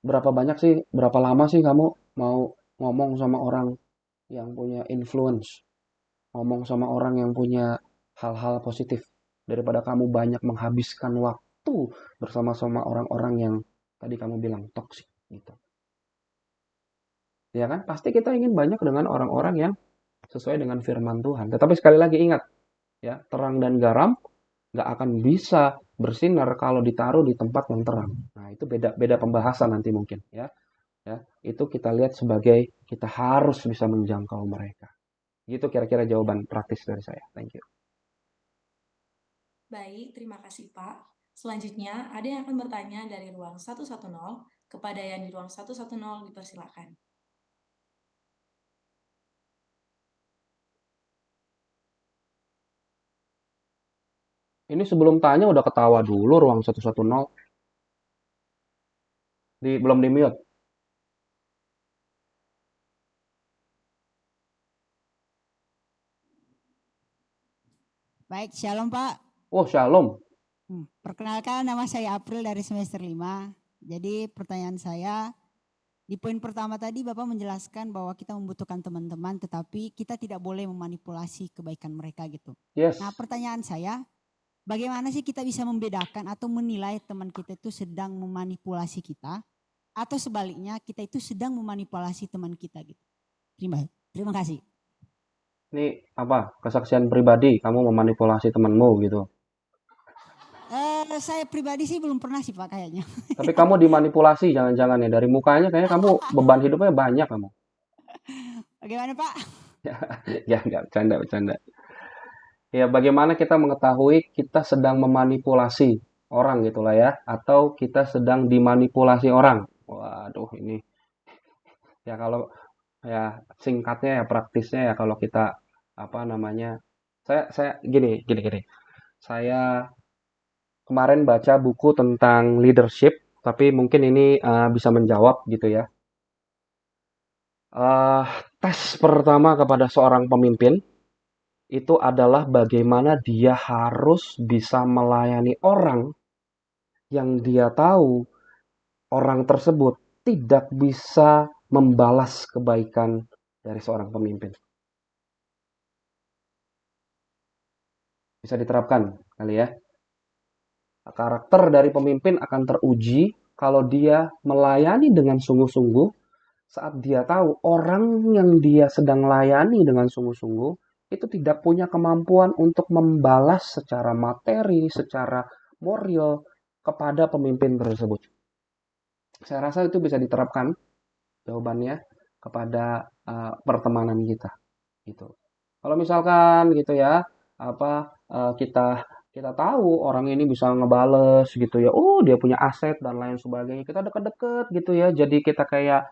[SPEAKER 3] berapa lama sih kamu mau ngomong sama orang yang punya influence, ngomong sama orang yang punya hal-hal positif daripada kamu banyak menghabiskan waktu bersama-sama orang-orang yang tadi kamu bilang toksik gitu. Ya kan? Pasti kita ingin banyak dengan orang-orang yang sesuai dengan firman Tuhan. Tetapi sekali lagi ingat, ya, terang dan garam nggak akan bisa bersinar kalau ditaruh di tempat yang terang. Nah, itu beda pembahasan nanti mungkin, ya. Ya, itu kita lihat sebagai kita harus bisa menjangkau mereka. Gitu kira-kira jawaban praktis dari saya. Thank you.
[SPEAKER 2] Baik, terima kasih Pak. Selanjutnya, ada yang akan bertanya dari ruang 110 kepada yang di ruang 110 dipersilakan.
[SPEAKER 3] Ini sebelum tanya udah ketawa dulu ruang 110. Belum di mute.
[SPEAKER 6] Baik, shalom Pak.
[SPEAKER 3] Oh, shalom.
[SPEAKER 6] Perkenalkan, nama saya April dari semester 5. Jadi pertanyaan saya, di poin pertama tadi Bapak menjelaskan bahwa kita membutuhkan teman-teman, tetapi kita tidak boleh memanipulasi kebaikan mereka gitu.
[SPEAKER 3] Yes.
[SPEAKER 6] Nah, pertanyaan saya, bagaimana sih kita bisa membedakan atau menilai teman kita itu sedang memanipulasi kita, atau sebaliknya kita itu sedang memanipulasi teman kita gitu. Terima kasih.
[SPEAKER 3] Ini apa? Kesaksian pribadi, kamu memanipulasi temanmu gitu.
[SPEAKER 6] Saya pribadi sih belum pernah sih Pak kayaknya.
[SPEAKER 3] Tapi kamu dimanipulasi jangan-jangan ya, dari mukanya kayaknya kamu beban hidupnya banyak kamu.
[SPEAKER 6] Bagaimana Pak?
[SPEAKER 3] Ya enggak, bercanda. Ya, bagaimana kita mengetahui kita sedang memanipulasi orang gitulah ya, atau kita sedang dimanipulasi orang. Waduh, ini ya kalau ya singkatnya ya praktisnya ya kalau kita saya gini. Saya kemarin baca buku tentang leadership, tapi mungkin ini bisa menjawab gitu ya. Tes pertama kepada seorang pemimpin itu adalah bagaimana dia harus bisa melayani orang yang dia tahu orang tersebut tidak bisa membalas kebaikan dari seorang pemimpin. Bisa diterapkan kali ya. Karakter dari pemimpin akan teruji kalau dia melayani dengan sungguh-sungguh saat dia tahu orang yang dia sedang layani dengan sungguh-sungguh itu tidak punya kemampuan untuk membalas secara materi, secara moral kepada pemimpin tersebut. Saya rasa itu bisa diterapkan jawabannya kepada pertemanan kita gitu. Kalau misalkan gitu ya, kita tahu orang ini bisa ngebales gitu ya. Oh, dia punya aset dan lain sebagainya. Kita deket-deket gitu ya. Jadi kita kayak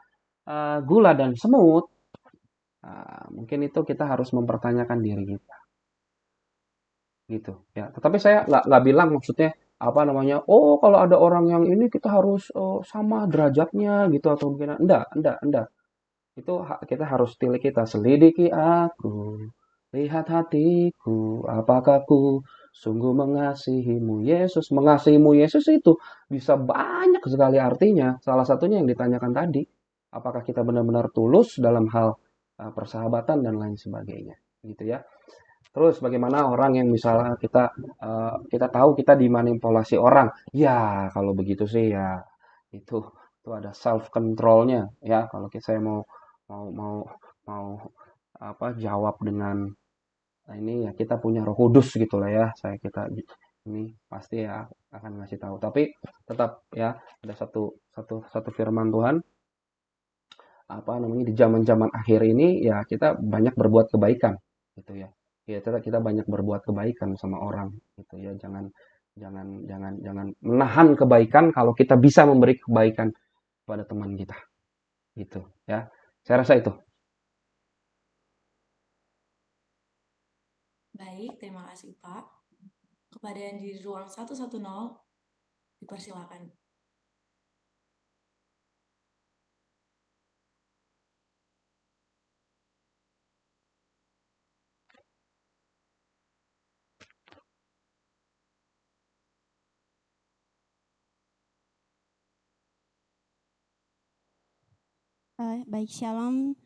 [SPEAKER 3] gula dan semut. Nah, mungkin itu kita harus mempertanyakan diri kita. Gitu ya. Tetapi saya nggak bilang maksudnya oh kalau ada orang yang ini kita harus sama derajatnya gitu atau mungkin enggak. Itu kita harus kita selidiki aku, lihat hatiku, apakah ku sungguh mengasihimu Yesus. Mengasihimu Yesus itu bisa banyak sekali artinya. Salah satunya yang ditanyakan tadi, apakah kita benar-benar tulus dalam hal persahabatan dan lain sebagainya, gitu ya. Terus bagaimana orang yang misalnya kita tahu kita dimanipulasi orang, ya kalau begitu sih ya itu ada self controlnya ya. Kalau saya mau jawab dengan ini ya kita punya Roh Kudus gitulah ya. Kita ini pasti ya akan ngasih tahu. Tapi tetap ya ada satu firman Tuhan di zaman-zaman akhir ini ya kita banyak berbuat kebaikan gitu ya. Ya kita banyak berbuat kebaikan sama orang gitu ya. Jangan menahan kebaikan kalau kita bisa memberi kebaikan kepada teman kita. Gitu ya. Saya rasa itu.
[SPEAKER 2] Baik, terima kasih Pak. Kepada yang di ruang 110 Dipersilakan.
[SPEAKER 5] Baik, Shalom.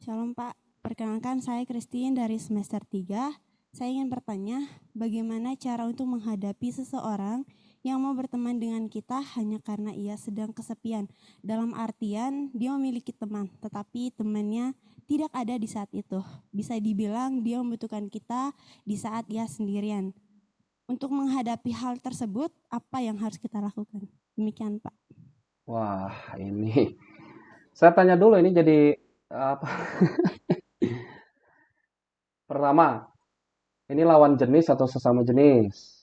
[SPEAKER 5] Shalom Pak. Perkenalkan saya Christine dari semester 3. Saya ingin bertanya, bagaimana cara untuk menghadapi seseorang yang mau berteman dengan kita hanya karena ia sedang kesepian. Dalam artian, dia memiliki teman, tetapi temannya tidak ada di saat itu. Bisa dibilang dia membutuhkan kita di saat ia sendirian. Untuk menghadapi hal tersebut, apa yang harus kita lakukan? Demikian Pak.
[SPEAKER 3] Wah, ini saya tanya dulu ini jadi apa? Pertama, ini lawan jenis atau sesama jenis?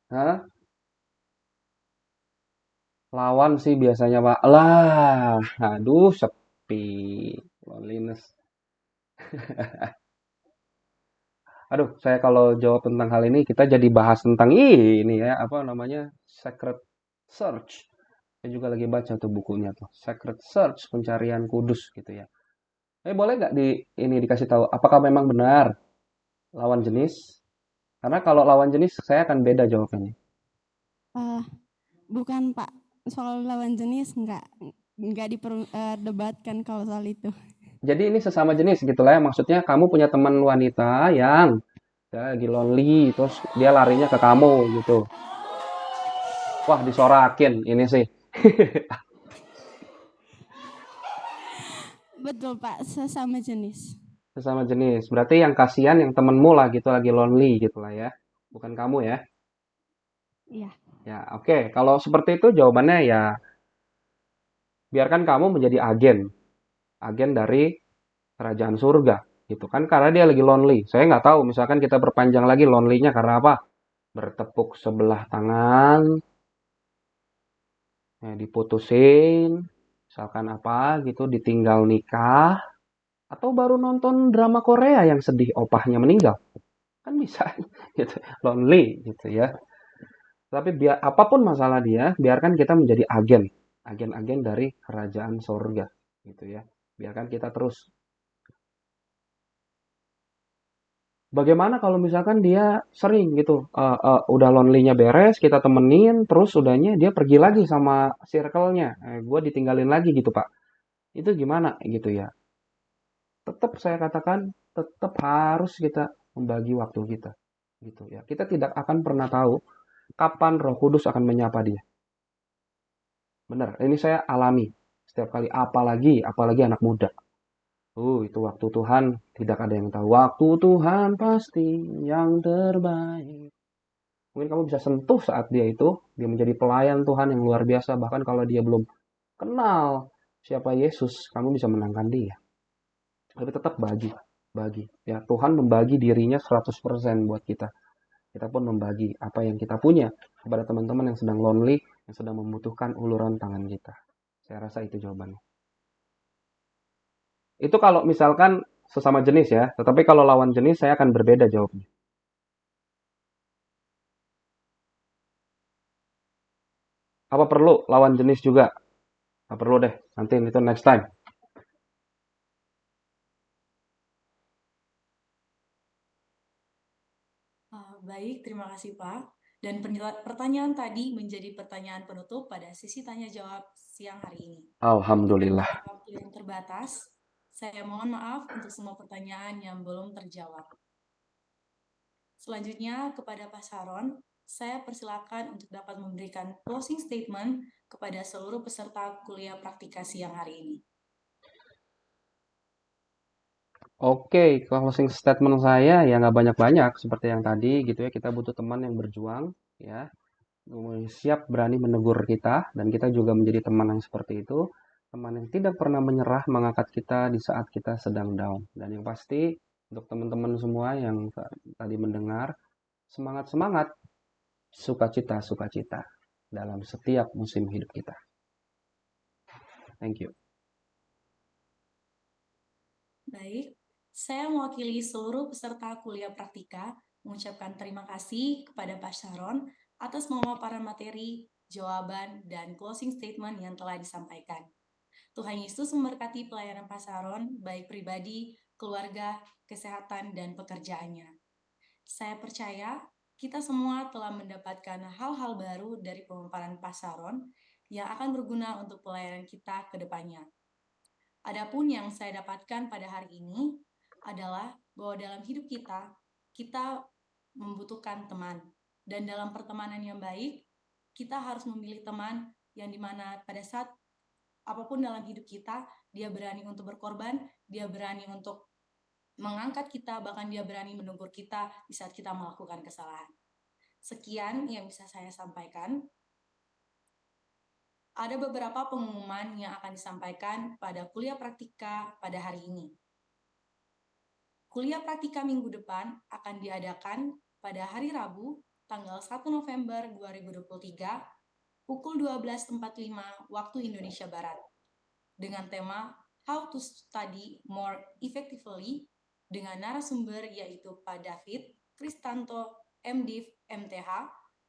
[SPEAKER 3] Hah? Lawan sih biasanya, Pak. Lah, aduh sepi, loneliness. Aduh, saya kalau jawab tentang hal ini kita jadi bahas tentang ini ya, apa namanya? Secret Search. Saya juga lagi baca tuh bukunya tuh, Secret Search, pencarian kudus gitu ya. Boleh nggak ini dikasih tahu apakah memang benar lawan jenis? Karena kalau lawan jenis saya akan beda jawabannya.
[SPEAKER 5] Bukan Pak, soal lawan jenis nggak diperdebatkan kalau soal itu.
[SPEAKER 3] Jadi ini sesama jenis gitu lah ya. Maksudnya kamu punya teman wanita yang lagi lonely, terus dia larinya ke kamu gitu. Wah, disorakin ini sih.
[SPEAKER 5] Betul Pak, sesama jenis.
[SPEAKER 3] Sesama jenis. Berarti yang kasihan yang temenmu lah gitu, lagi lonely gitu lah ya. Bukan kamu ya.
[SPEAKER 5] Iya.
[SPEAKER 3] Ya, oke. Kalau seperti itu jawabannya ya biarkan kamu menjadi agen dari kerajaan surga gitu kan, karena dia lagi lonely. Saya nggak tahu misalkan kita berpanjang lagi lonely-nya karena apa, bertepuk sebelah tangan, diputusin, misalkan apa gitu, ditinggal nikah, atau baru nonton drama Korea yang sedih opahnya meninggal, kan bisa gitu, lonely gitu ya. Tapi biar apapun masalah dia, biarkan kita menjadi agen dari kerajaan surga gitu ya. Biarkan kita terus. Bagaimana kalau misalkan dia sering gitu, udah lonely-nya beres, kita temenin, terus udahnya dia pergi lagi sama circle-nya, gue ditinggalin lagi gitu Pak. Itu gimana gitu ya? Tetap saya katakan, tetap harus kita membagi waktu kita. Gitu ya. Kita tidak akan pernah tahu kapan Roh Kudus akan menyapa dia. Benar, ini saya alami setiap kali, apalagi anak muda. Itu waktu Tuhan tidak ada yang tahu. Waktu Tuhan pasti yang terbaik. Mungkin kamu bisa sentuh saat dia menjadi pelayan Tuhan yang luar biasa. Bahkan kalau dia belum kenal siapa Yesus, kamu bisa menangkan dia. Tapi tetap bagi. Ya, Tuhan membagi dirinya 100% buat kita. Kita pun membagi apa yang kita punya kepada teman-teman yang sedang lonely, yang sedang membutuhkan uluran tangan kita. Saya rasa itu jawabannya. Itu kalau misalkan sesama jenis ya, tetapi kalau lawan jenis saya akan berbeda jawabnya. Apa perlu lawan jenis juga? Nggak perlu deh, nanti itu next time.
[SPEAKER 2] Baik, terima kasih Pak. Dan pertanyaan tadi menjadi pertanyaan penutup pada sesi tanya jawab siang hari ini.
[SPEAKER 3] Alhamdulillah.
[SPEAKER 2] Karena waktu yang terbatas, saya mohon maaf untuk semua pertanyaan yang belum terjawab. Selanjutnya kepada Pak Saron, saya persilakan untuk dapat memberikan closing statement kepada seluruh peserta kuliah praktika siang hari ini.
[SPEAKER 3] Oke, closing statement saya ya nggak banyak-banyak seperti yang tadi gitu ya. Kita butuh teman yang berjuang ya, siap berani menegur kita, dan kita juga menjadi teman yang seperti itu, teman yang tidak pernah menyerah mengangkat kita di saat kita sedang down. Dan yang pasti untuk teman-teman semua yang tadi mendengar, semangat-semangat, sukacita dalam setiap musim hidup kita. Thank you.
[SPEAKER 2] Baik, saya mewakili seluruh peserta kuliah praktika mengucapkan terima kasih kepada Pak Sharon atas pemaparan materi, jawaban, dan closing statement yang telah disampaikan. Tuhan Yesus memberkati pelayanan Pak Sharon, baik pribadi, keluarga, kesehatan, dan pekerjaannya. Saya percaya kita semua telah mendapatkan hal-hal baru dari pemaparan Pak Sharon yang akan berguna untuk pelayanan kita ke depannya. Adapun yang saya dapatkan pada hari ini adalah bahwa dalam hidup kita membutuhkan teman. Dan dalam pertemanan yang baik, kita harus memilih teman yang dimana pada saat apapun dalam hidup kita, dia berani untuk berkorban, dia berani untuk mengangkat kita, bahkan dia berani menegur kita di saat kita melakukan kesalahan. Sekian yang bisa saya sampaikan. Ada beberapa pengumuman yang akan disampaikan pada kuliah praktika pada hari ini. Kuliah praktika minggu depan akan diadakan pada hari Rabu, tanggal 1 November 2023, pukul 12.45 waktu Indonesia Barat, dengan tema How to Study More Effectively, dengan narasumber yaitu Pak David Kristanto, MDiv, MTH,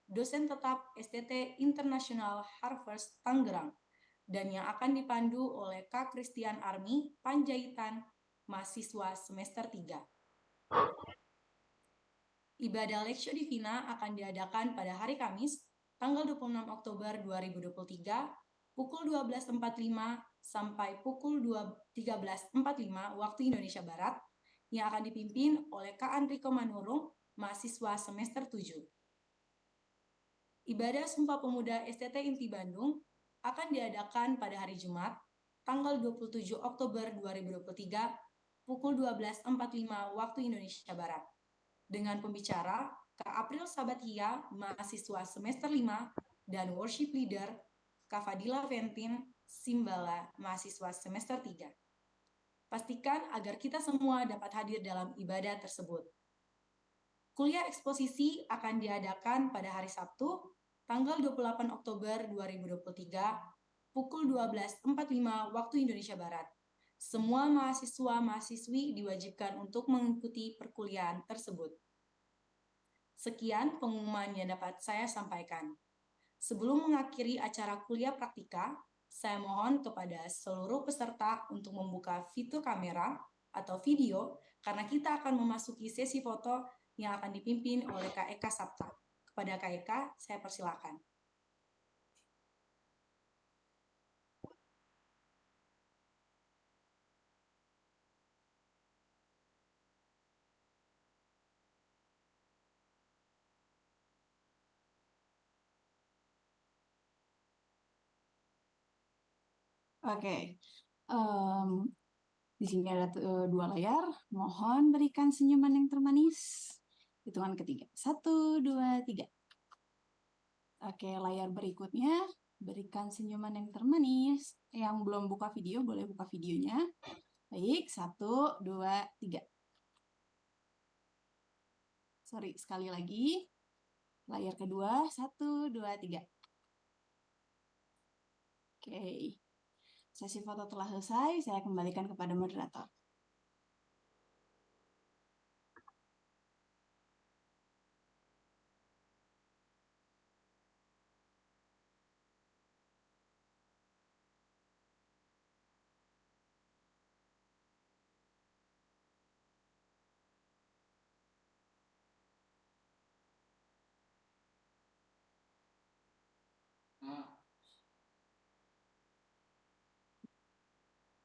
[SPEAKER 2] dosen tetap STT Internasional Harvard Tangerang, dan yang akan dipandu oleh Kak Christian Army Panjaitan, mahasiswa semester 3. Ibadah Lectio Divina akan diadakan pada hari Kamis, tanggal 26 Oktober 2023, pukul 12.45 sampai pukul 13.45 waktu Indonesia Barat, yang akan dipimpin oleh Kak Andriko Manurung, mahasiswa semester 7. Ibadah Sumpah Pemuda STT Inti Bandung akan diadakan pada hari Jumat, tanggal 27 Oktober 2023, pukul 12.45 waktu Indonesia Barat, dengan pembicara Kak April Sabathia, mahasiswa semester 5, dan worship leader Kak Fadila Ventin Simbala, mahasiswa semester 3. Pastikan agar kita semua dapat hadir dalam ibadah tersebut. Kuliah eksposisi akan diadakan pada hari Sabtu, tanggal 28 Oktober 2023, pukul 12.45 waktu Indonesia Barat. Semua mahasiswa-mahasiswi diwajibkan untuk mengikuti perkuliahan tersebut. Sekian pengumuman yang dapat saya sampaikan. Sebelum mengakhiri acara kuliah praktika, saya mohon kepada seluruh peserta untuk membuka fitur kamera atau video, karena kita akan memasuki sesi foto yang akan dipimpin oleh Kak Eka Sapta. Kepada Kak Eka, saya persilakan.
[SPEAKER 7] Oke, di sini ada 2 layar. Mohon berikan senyuman yang termanis. Hitungan ketiga. 1, 2, 3. Oke, layar berikutnya. Berikan senyuman yang termanis. Yang belum buka video, boleh buka videonya. Baik, 1, 2, 3. Sorry, sekali lagi. Layar kedua, 1, 2, 3. Oke. Sesi foto telah selesai, saya kembalikan kepada moderator.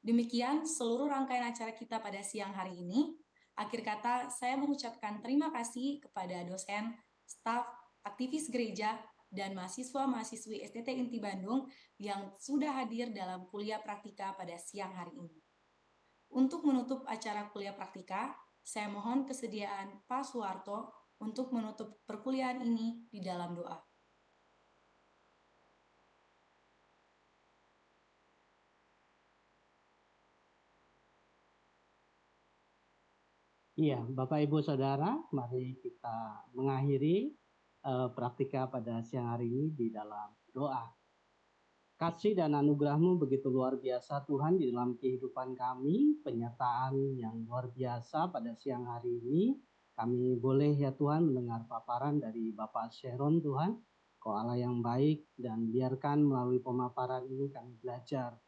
[SPEAKER 2] Demikian seluruh rangkaian acara kita pada siang hari ini. Akhir kata, saya mengucapkan terima kasih kepada dosen, staf, aktivis gereja, dan mahasiswa-mahasiswi STT Inti Bandung yang sudah hadir dalam kuliah praktika pada siang hari ini. Untuk menutup acara kuliah praktika, saya mohon kesediaan Pak Suwarto untuk menutup perkuliahan ini di dalam doa.
[SPEAKER 8] Iya, Bapak Ibu Saudara, mari kita mengakhiri praktika pada siang hari ini di dalam doa. Kasih dan anugerah-Mu begitu luar biasa Tuhan di dalam kehidupan kami, penyertaan yang luar biasa pada siang hari ini kami boleh ya Tuhan mendengar paparan dari Bapak Sharon Tuhan, Kau Allah yang baik, dan biarkan melalui pemaparan ini kami belajar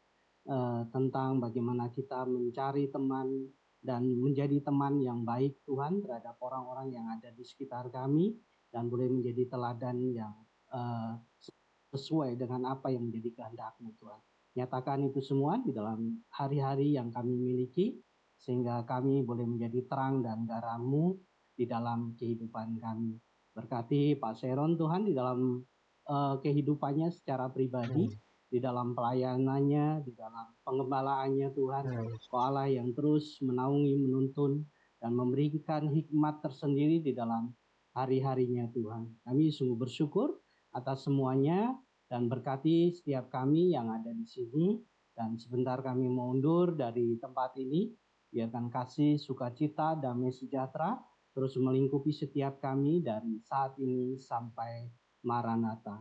[SPEAKER 8] tentang bagaimana kita mencari teman dan menjadi teman yang baik Tuhan terhadap orang-orang yang ada di sekitar kami, dan boleh menjadi teladan yang sesuai dengan apa yang menjadi kehendak-Mu Tuhan. Nyatakan itu semua di dalam hari-hari yang kami miliki, sehingga kami boleh menjadi terang dan garam-Mu di dalam kehidupan kami. Berkati Pak Sharon Tuhan di dalam kehidupannya secara pribadi, di dalam pelayanannya, di dalam pengembalaannya Tuhan. Kau Allah yang terus menaungi, menuntun, dan memberikan hikmat tersendiri di dalam hari-harinya Tuhan. Kami sungguh bersyukur atas semuanya, dan berkati setiap kami yang ada di sini. Dan sebentar kami mundur dari tempat ini, biarkan kasih, sukacita, damai sejahtera terus melingkupi setiap kami dari saat ini sampai Maranatha.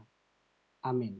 [SPEAKER 8] Amin.